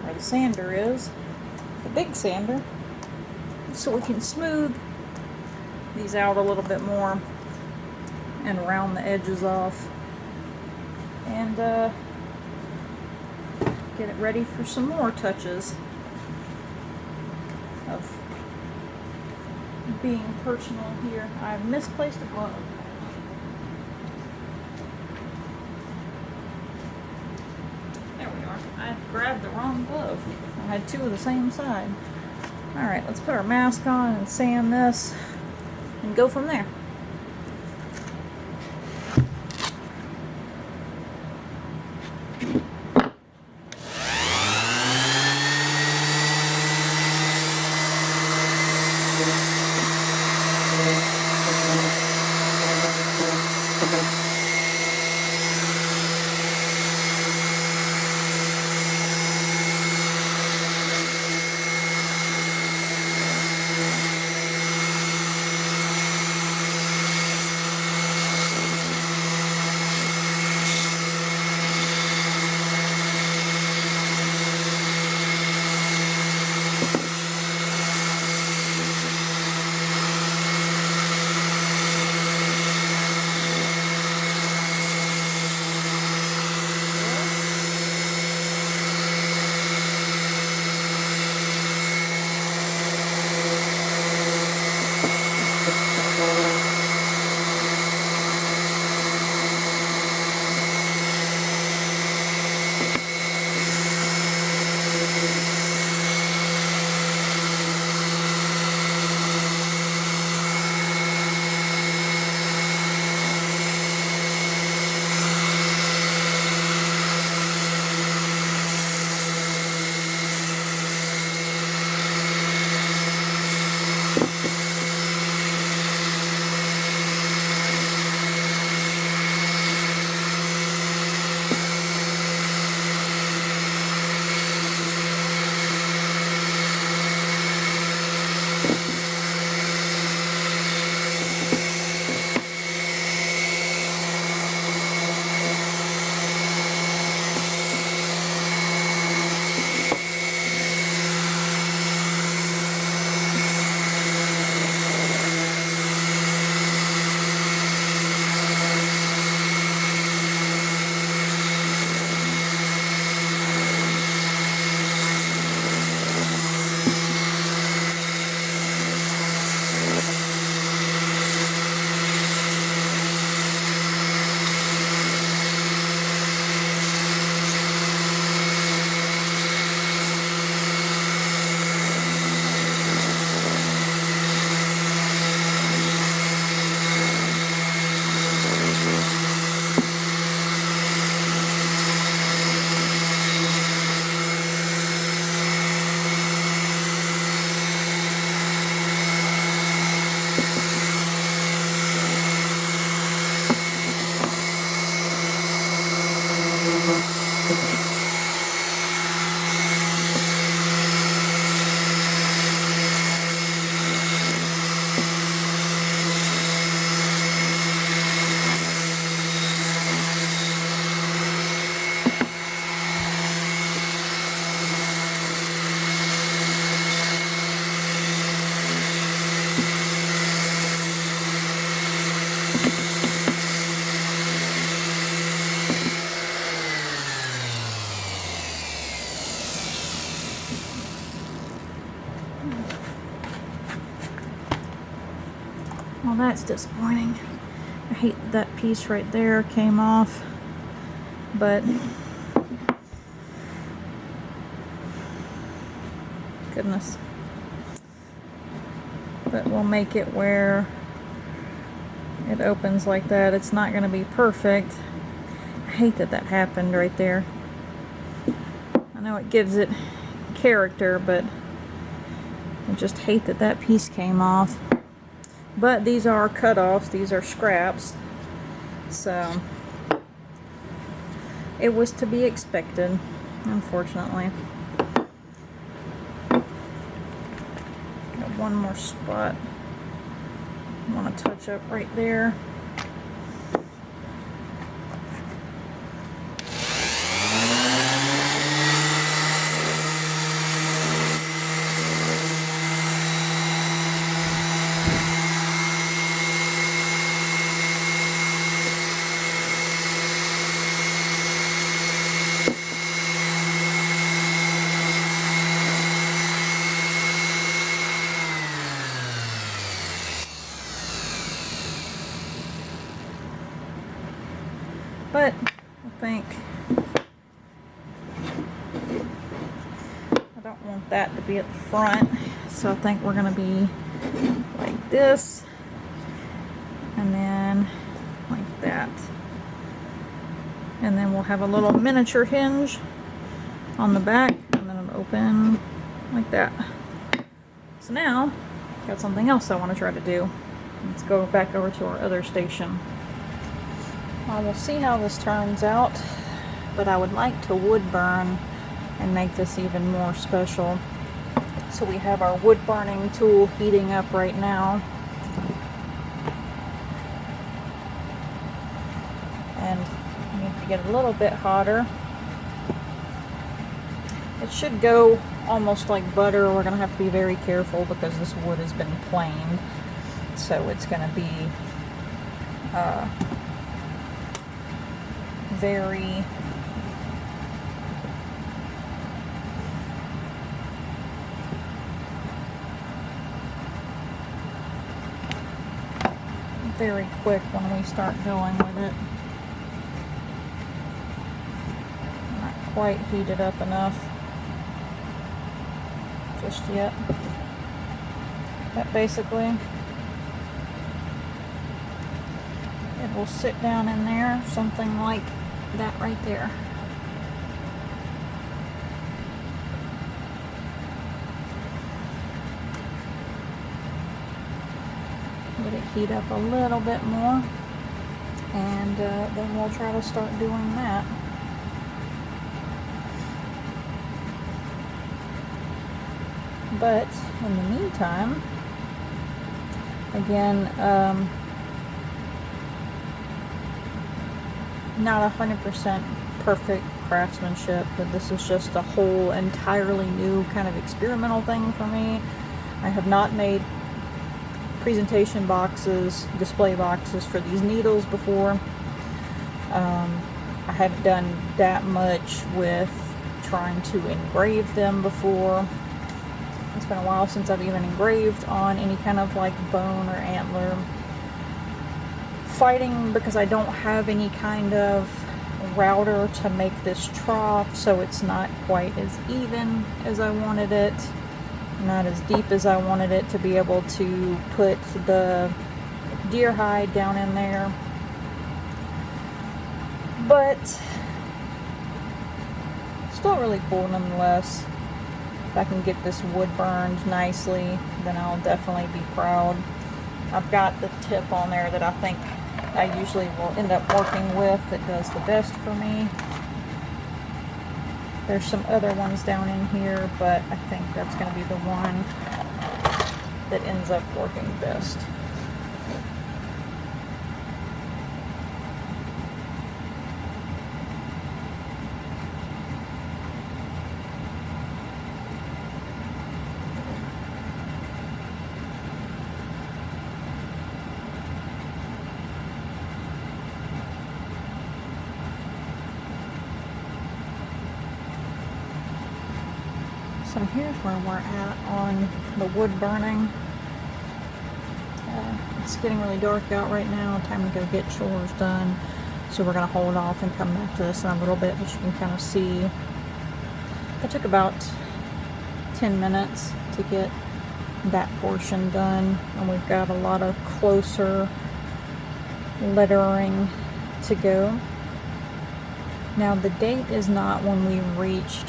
where the sander is, the big sander, so we can smooth these out a little bit more and round the edges off and get it ready for some more touches of being personal here. I've misplaced a glove. There we are. I grabbed the wrong glove. I had two of the same side. Alright, let's put our mask on and sand this and go from there. Well, that's disappointing. I hate that piece right there came off, but goodness. But we'll make it where it opens like that. It's not going to be perfect. I hate that that happened right there. I know it gives it character, but I just hate that that piece came off. But these are cut-offs, these are scraps, so it was to be expected, unfortunately. Got one more spot I want to touch up right there. But I think I don't want that to be at the front, so I think we're going to be like this, and then like that, and then we'll have a little miniature hinge on the back, and then it'll open like that. So now I've got something else I want to try to do. Let's go back over to our other station. Well, we'll see how this turns out, but I would like to wood burn and make this even more special. So we have our wood burning tool heating up right now, and I need to get a little bit hotter. It should go almost like butter. We're going to have to be very careful because this wood has been planed, so it's going to be very quick when we start going with it. Not quite heated up enough just yet. But basically it will sit down in there, something like that right there. Let it heat up a little bit more, and then we'll try to start doing that. But in the meantime, again, not 100% perfect craftsmanship, but this is just a whole entirely new kind of experimental thing for me. I have not made presentation boxes, display boxes for these needles before. I haven't done that much with trying to engrave them before. It's been a while since I've even engraved on any kind of like bone or antler. Fighting because I don't have any kind of router to make this trough, so it's not quite as even as I wanted it, not as deep as I wanted it to be able to put the deer hide down in there. But still really cool nonetheless. If I can get this wood burned nicely, then I'll definitely be proud. I've got the tip on there that I think I usually will end up working with that does the best for me. There's some other ones down in here, but I think that's going to be the one that ends up working best. So here's where we're at on the wood burning. It's getting really dark out right now, time to go get chores done. So we're going to hold off and come back to this in a little bit, but you can kind of see it took about 10 minutes to get that portion done, and we've got a lot of closer lettering to go. Now the date is not when we reached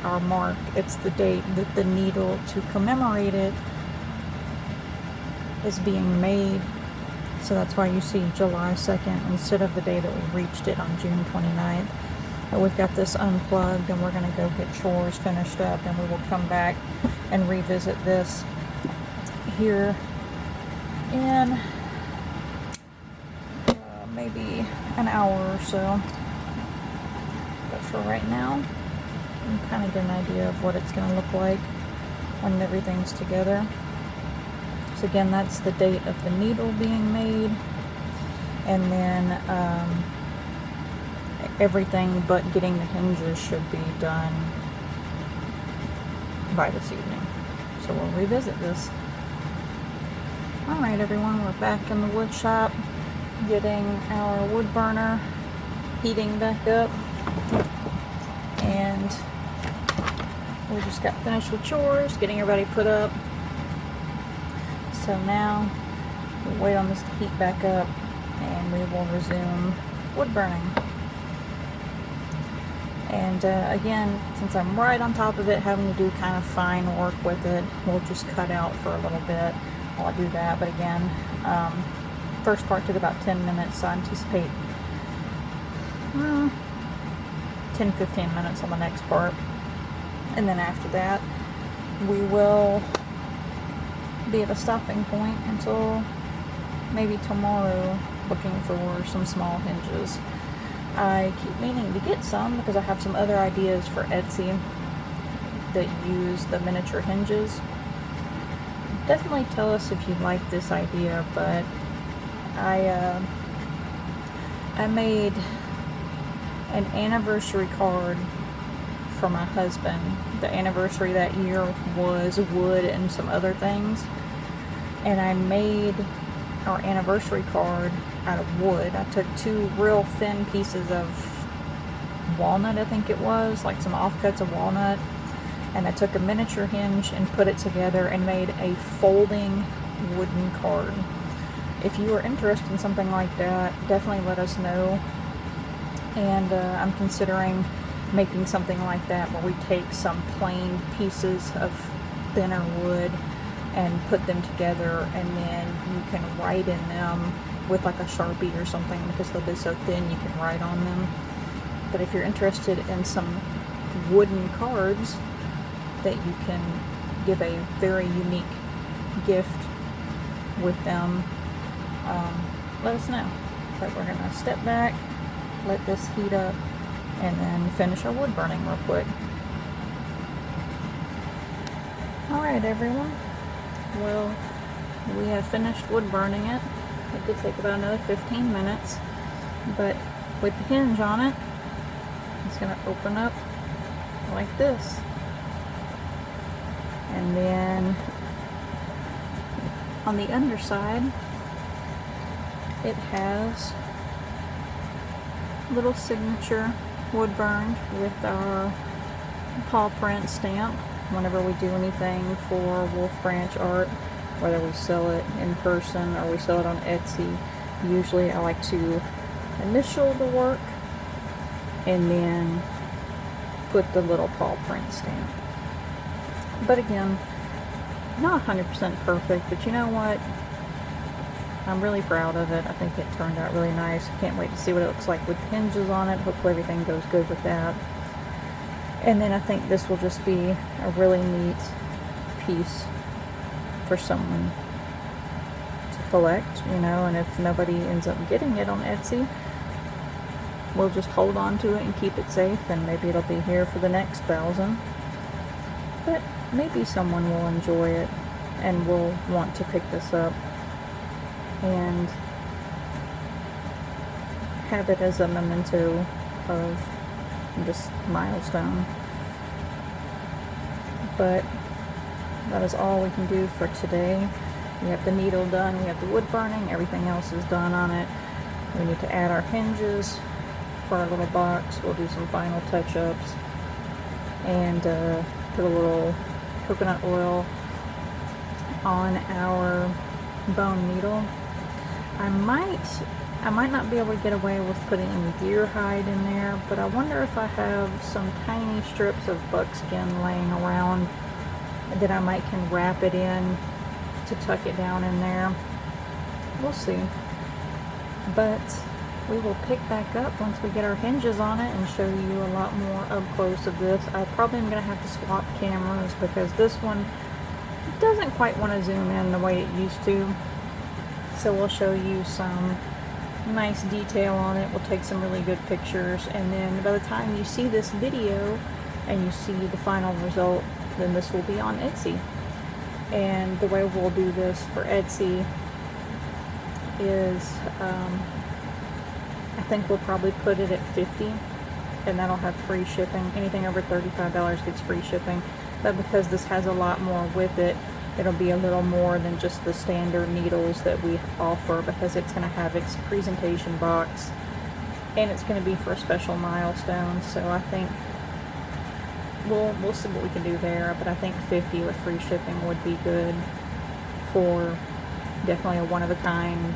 our mark, it's the date that the needle to commemorate it is being made. So that's why you see July 2nd instead of the day that we reached it on June 29th. But we've got this unplugged and we're going to go get chores finished up, and we will come back and revisit this here in maybe an hour or so. But for right now, I'm kind of get an idea of what it's going to look like when everything's together. So again, that's the date of the needle being made, and then everything but getting the hinges should be done by this evening. So we'll revisit this. Alright everyone, we're back in the wood shop getting our wood burner heating back up, and we just got finished with chores, getting everybody put up. So now we'll wait on this to heat back up and we will resume wood burning. And again, since I'm right on top of it, having to do kind of fine work with it, we'll just cut out for a little bit while I do that. But again, first part took about 10 minutes, so I anticipate 10-15 minutes on the next part. And then after that, we will be at a stopping point until maybe tomorrow, looking for some small hinges. I keep meaning to get some because I have some other ideas for Etsy that use the miniature hinges. Definitely tell us if you like this idea, but I made an anniversary card for my husband. The anniversary that year was wood and some other things, and I made our anniversary card out of wood. I took 2 real thin pieces of walnut, I think it was, like some offcuts of walnut, and I took a miniature hinge and put it together and made a folding wooden card. If you are interested in something like that, definitely let us know. And I'm considering making something like that where we take some plain pieces of thinner wood and put them together, and then you can write in them with like a Sharpie or something, because they'll be so thin you can write on them. But if you're interested in some wooden cards that you can give a very unique gift with them, let us know. But we're going to step back, let this heat up, and then finish our wood burning real quick. Alright everyone, well, we have finished wood burning it. It did take about another 15 minutes, but with the hinge on it, it's going to open up like this. And then on the underside, it has little signature wood burned with our paw print stamp. Whenever we do anything for Wolf Branch art, whether we sell it in person or we sell it on Etsy, usually I like to initial the work and then put the little paw print stamp. But again, not 100% perfect, but you know what? I'm really proud of it. I think it turned out really nice. I can't wait to see what it looks like with hinges on it. Hopefully everything goes good with that. And then I think this will just be a really neat piece for someone to collect, you know, and if nobody ends up getting it on Etsy, we'll just hold on to it and keep it safe, and maybe it'll be here for the next 1,000. But maybe someone will enjoy it and will want to pick this up and have it as a memento of this milestone. But that is all we can do for today. We have the needle done, we have the wood burning, everything else is done on it. We need to add our hinges for our little box. We'll do some final touch-ups and put a little coconut oil on our bone needle. I might I might not be able to get away with putting any deer hide in there, but I wonder if I have some tiny strips of buckskin laying around that I might can wrap it in to tuck it down in there. We'll see. But we will pick back up once we get our hinges on it and show you a lot more up close of this. I probably am going to have to swap cameras because this one doesn't quite want to zoom in the way it used to. So we'll show you some nice detail on it. We'll take some really good pictures, and then by the time you see this video and you see the final result, then this will be on Etsy. And the way we'll do this for Etsy is I think we'll probably put it at 50, and that'll have free shipping. Anything over $35 gets free shipping, but because this has a lot more with it, it'll be a little more than just the standard needles that we offer, because it's going to have its presentation box and it's going to be for a special milestone. So I think we'll see what we can do there, but I think 50 with free shipping would be good for definitely a one-of-a-kind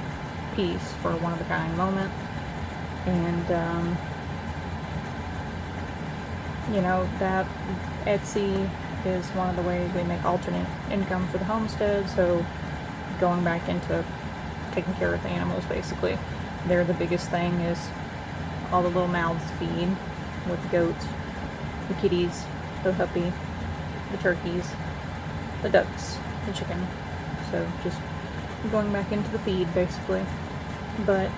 piece, for a one-of-a-kind moment. And you know, that Etsy is one of the ways we make alternate income for the homestead. So going back into taking care of the animals, basically, they're the biggest thing, is all the little mouths to feed with the goats, the kitties, the puppy, the turkeys, the ducks, the chicken. So just going back into the feed, basically. But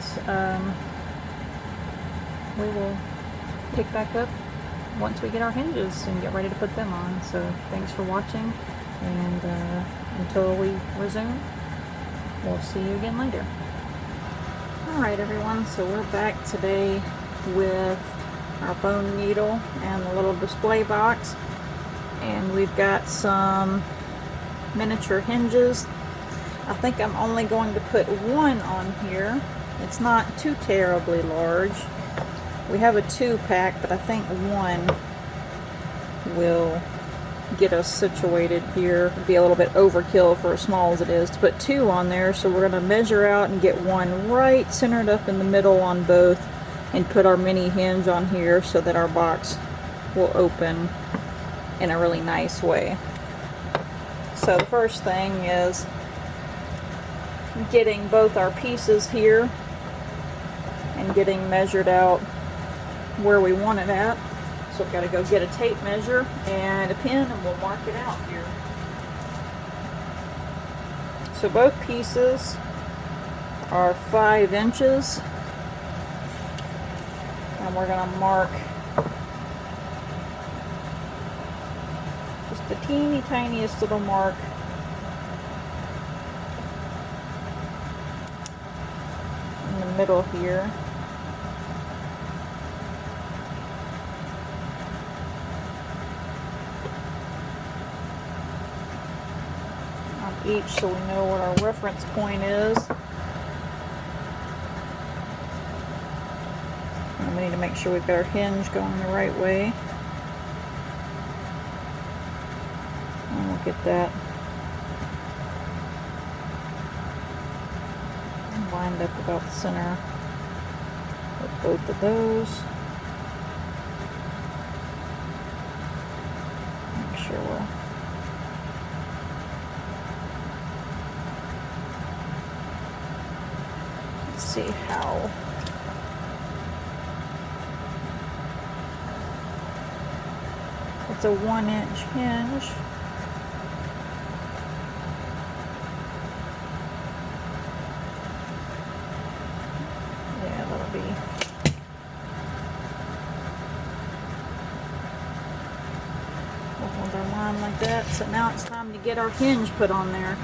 we will pick back up once we get our hinges and get ready to put them on. So thanks for watching, and until we resume, we'll see you again later. Alright everyone, so we're back today with our bone needle and the little display box, and we've got some miniature hinges. I think I'm only going to put one on here. It's not too terribly large. We have a 2-pack, but I think one will get us situated here. It'd be a little bit overkill for as small as it is to put 2 on there, so we're going to measure out and get one right centered up in the middle on both, and put our mini hinge on here so that our box will open in a really nice way. So the first thing is getting both our pieces here and getting measured out where we want it at. So we've got to go get a tape measure and a pen, and we'll mark it out here. So both pieces are 5 inches, and we're going to mark just the teeny tiniest little mark in the middle here. Each, so we know what our reference point is. And we need to make sure we've got our hinge going the right way. And we'll get that lined up about the center with both of those. Make sure we're see how it's a 1-inch hinge. Yeah, that'll be. We'll hold our line like that. So now it's time to get our hinge put on there.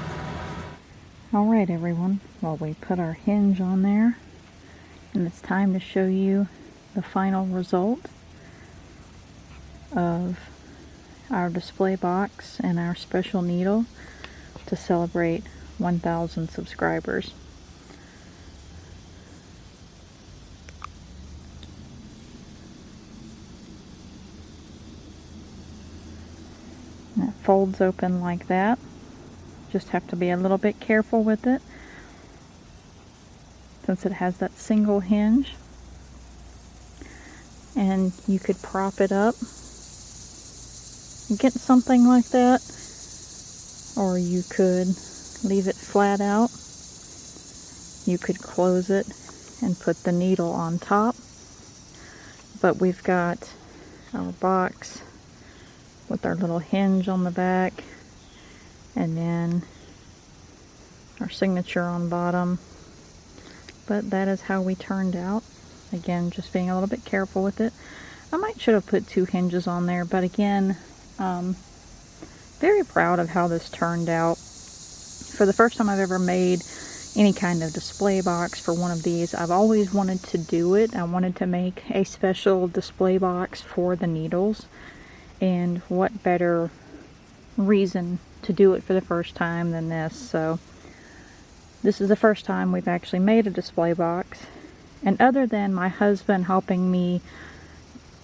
Alright everyone, well, we put our hinge on there, and it's time to show you the final result of our display box and our special needle to celebrate 1,000 subscribers. And it folds open like that. Just have to be a little bit careful with it since it has that single hinge. And you could prop it up and get something like that, or you could leave it flat out. You could close it and put the needle on top. But we've got our box with our little hinge on the back, and then our signature on bottom. But that is how we turned out. Again, just being a little bit careful with it. I should have put 2 hinges on there, but again, very proud of how this turned out. For the first time I've ever made any kind of display box for one of these, I've always wanted to do it. I wanted to make a special display box for the needles, and what better reason to do it for the first time than this. So this is the first time we've actually made a display box. And other than my husband helping me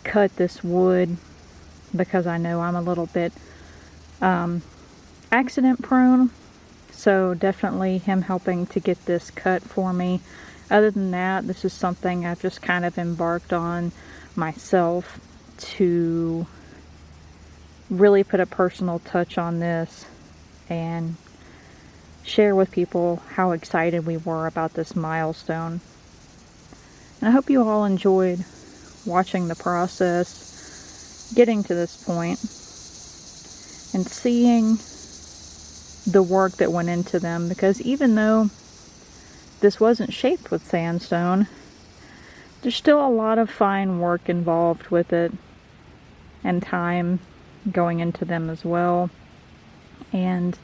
cut this wood, because I know I'm a little bit accident prone, so definitely him helping to get this cut for me. Other than that, this is something I've just kind of embarked on myself to really put a personal touch on this and share with people how excited we were about this milestone. And I hope you all enjoyed watching the process, getting to this point, and seeing the work that went into them. Because even though this wasn't shaped with sandstone, there's still a lot of fine work involved with it, and time going into them as well. And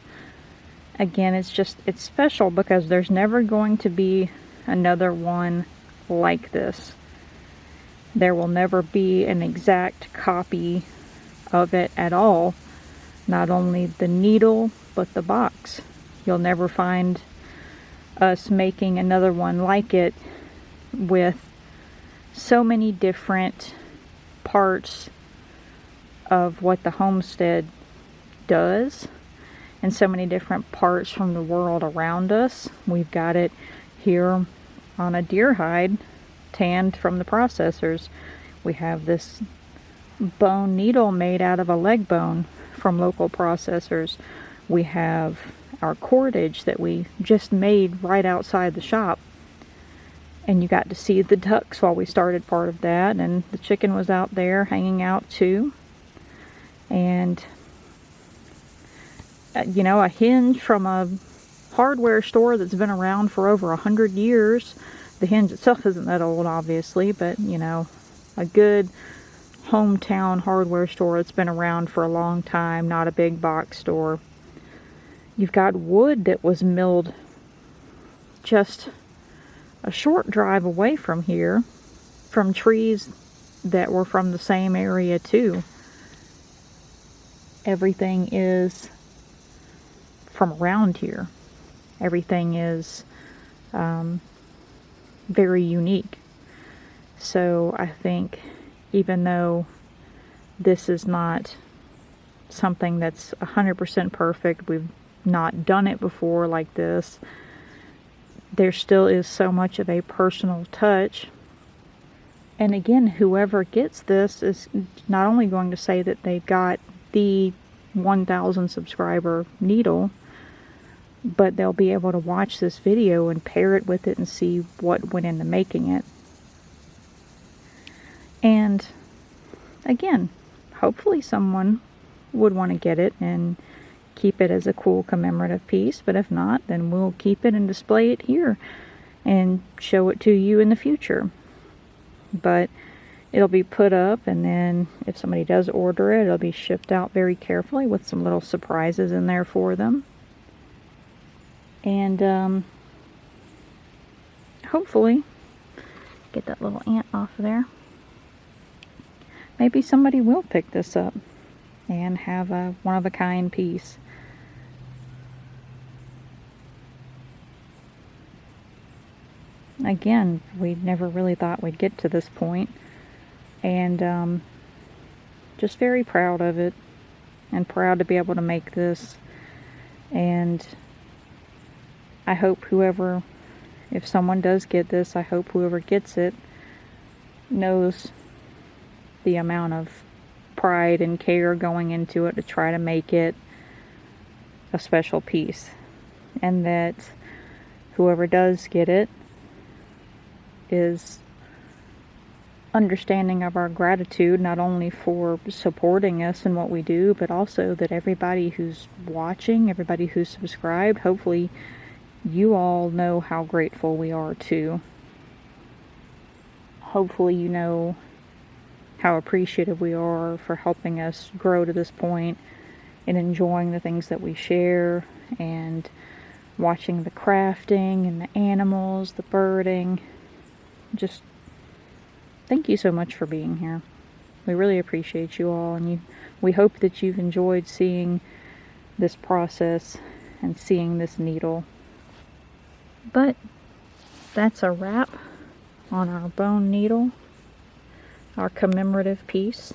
again, it's special because there's never going to be another one like this. There will never be an exact copy of it at all. Not only the needle, but the box. You'll never find us making another one like it with so many different parts of what the Homestead does, and so many different parts from the world around us. We've got it here on a deer hide, tanned from the processors. We have this bone needle made out of a leg bone from local processors. We have our cordage that we just made right outside the shop. And you got to see the ducks while we started part of that, and the chicken was out there hanging out too. And you know, a hinge from a hardware store that's been around for over 100 years. The hinge itself isn't that old, obviously, but you know, a good hometown hardware store that's been around for a long time, not a big box store. You've got wood that was milled just a short drive away from here, from trees that were from the same area too. Everything is from around here. Everything is very unique. So I think even though this is not something that's 100% perfect, we've not done it before like this, there still is so much of a personal touch. And again, whoever gets this is not only going to say that they've got the 1,000 subscriber needle, but they'll be able to watch this video and pair it with it and see what went into making it. And again, hopefully someone would want to get it and keep it as a cool commemorative piece, but if not, then we'll keep it and display it here and show it to you in the future. But it'll be put up, and then if somebody does order it, it'll be shipped out very carefully with some little surprises in there for them. And hopefully get that little ant off of there. Maybe somebody will pick this up and have a one-of-a-kind piece. Again, we never really thought we'd get to this point, and just very proud of it, and proud to be able to make this. And I hope whoever if someone does get this, I hope whoever gets it knows the amount of pride and care going into it to try to make it a special piece, and that whoever does get it is understanding of our gratitude, not only for supporting us in what we do, but also that everybody who's watching, everybody who's subscribed, hopefully you all know how grateful we are too. Hopefully you know how appreciative we are for helping us grow to this point and enjoying the things that we share, and watching the crafting and the animals, the birding. Just thank you so much for being here. We really appreciate you all, and we hope that you've enjoyed seeing this process and seeing this needle. But that's a wrap on our bone needle, our commemorative piece.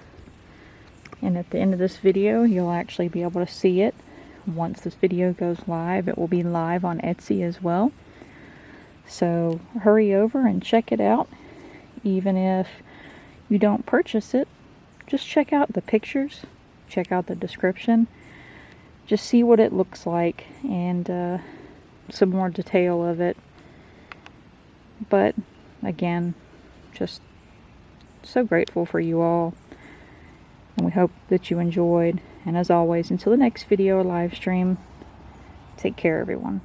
And at the end of this video, you'll actually be able to see it. Once this video goes live, it will be live on Etsy as well. So hurry over and check it out. Even if you don't purchase it, just check out the pictures, check out the description, just see what it looks like, and some more detail of it. But again, just so grateful for you all, and we hope that you enjoyed. And as always, until the next video or live stream, take care everyone.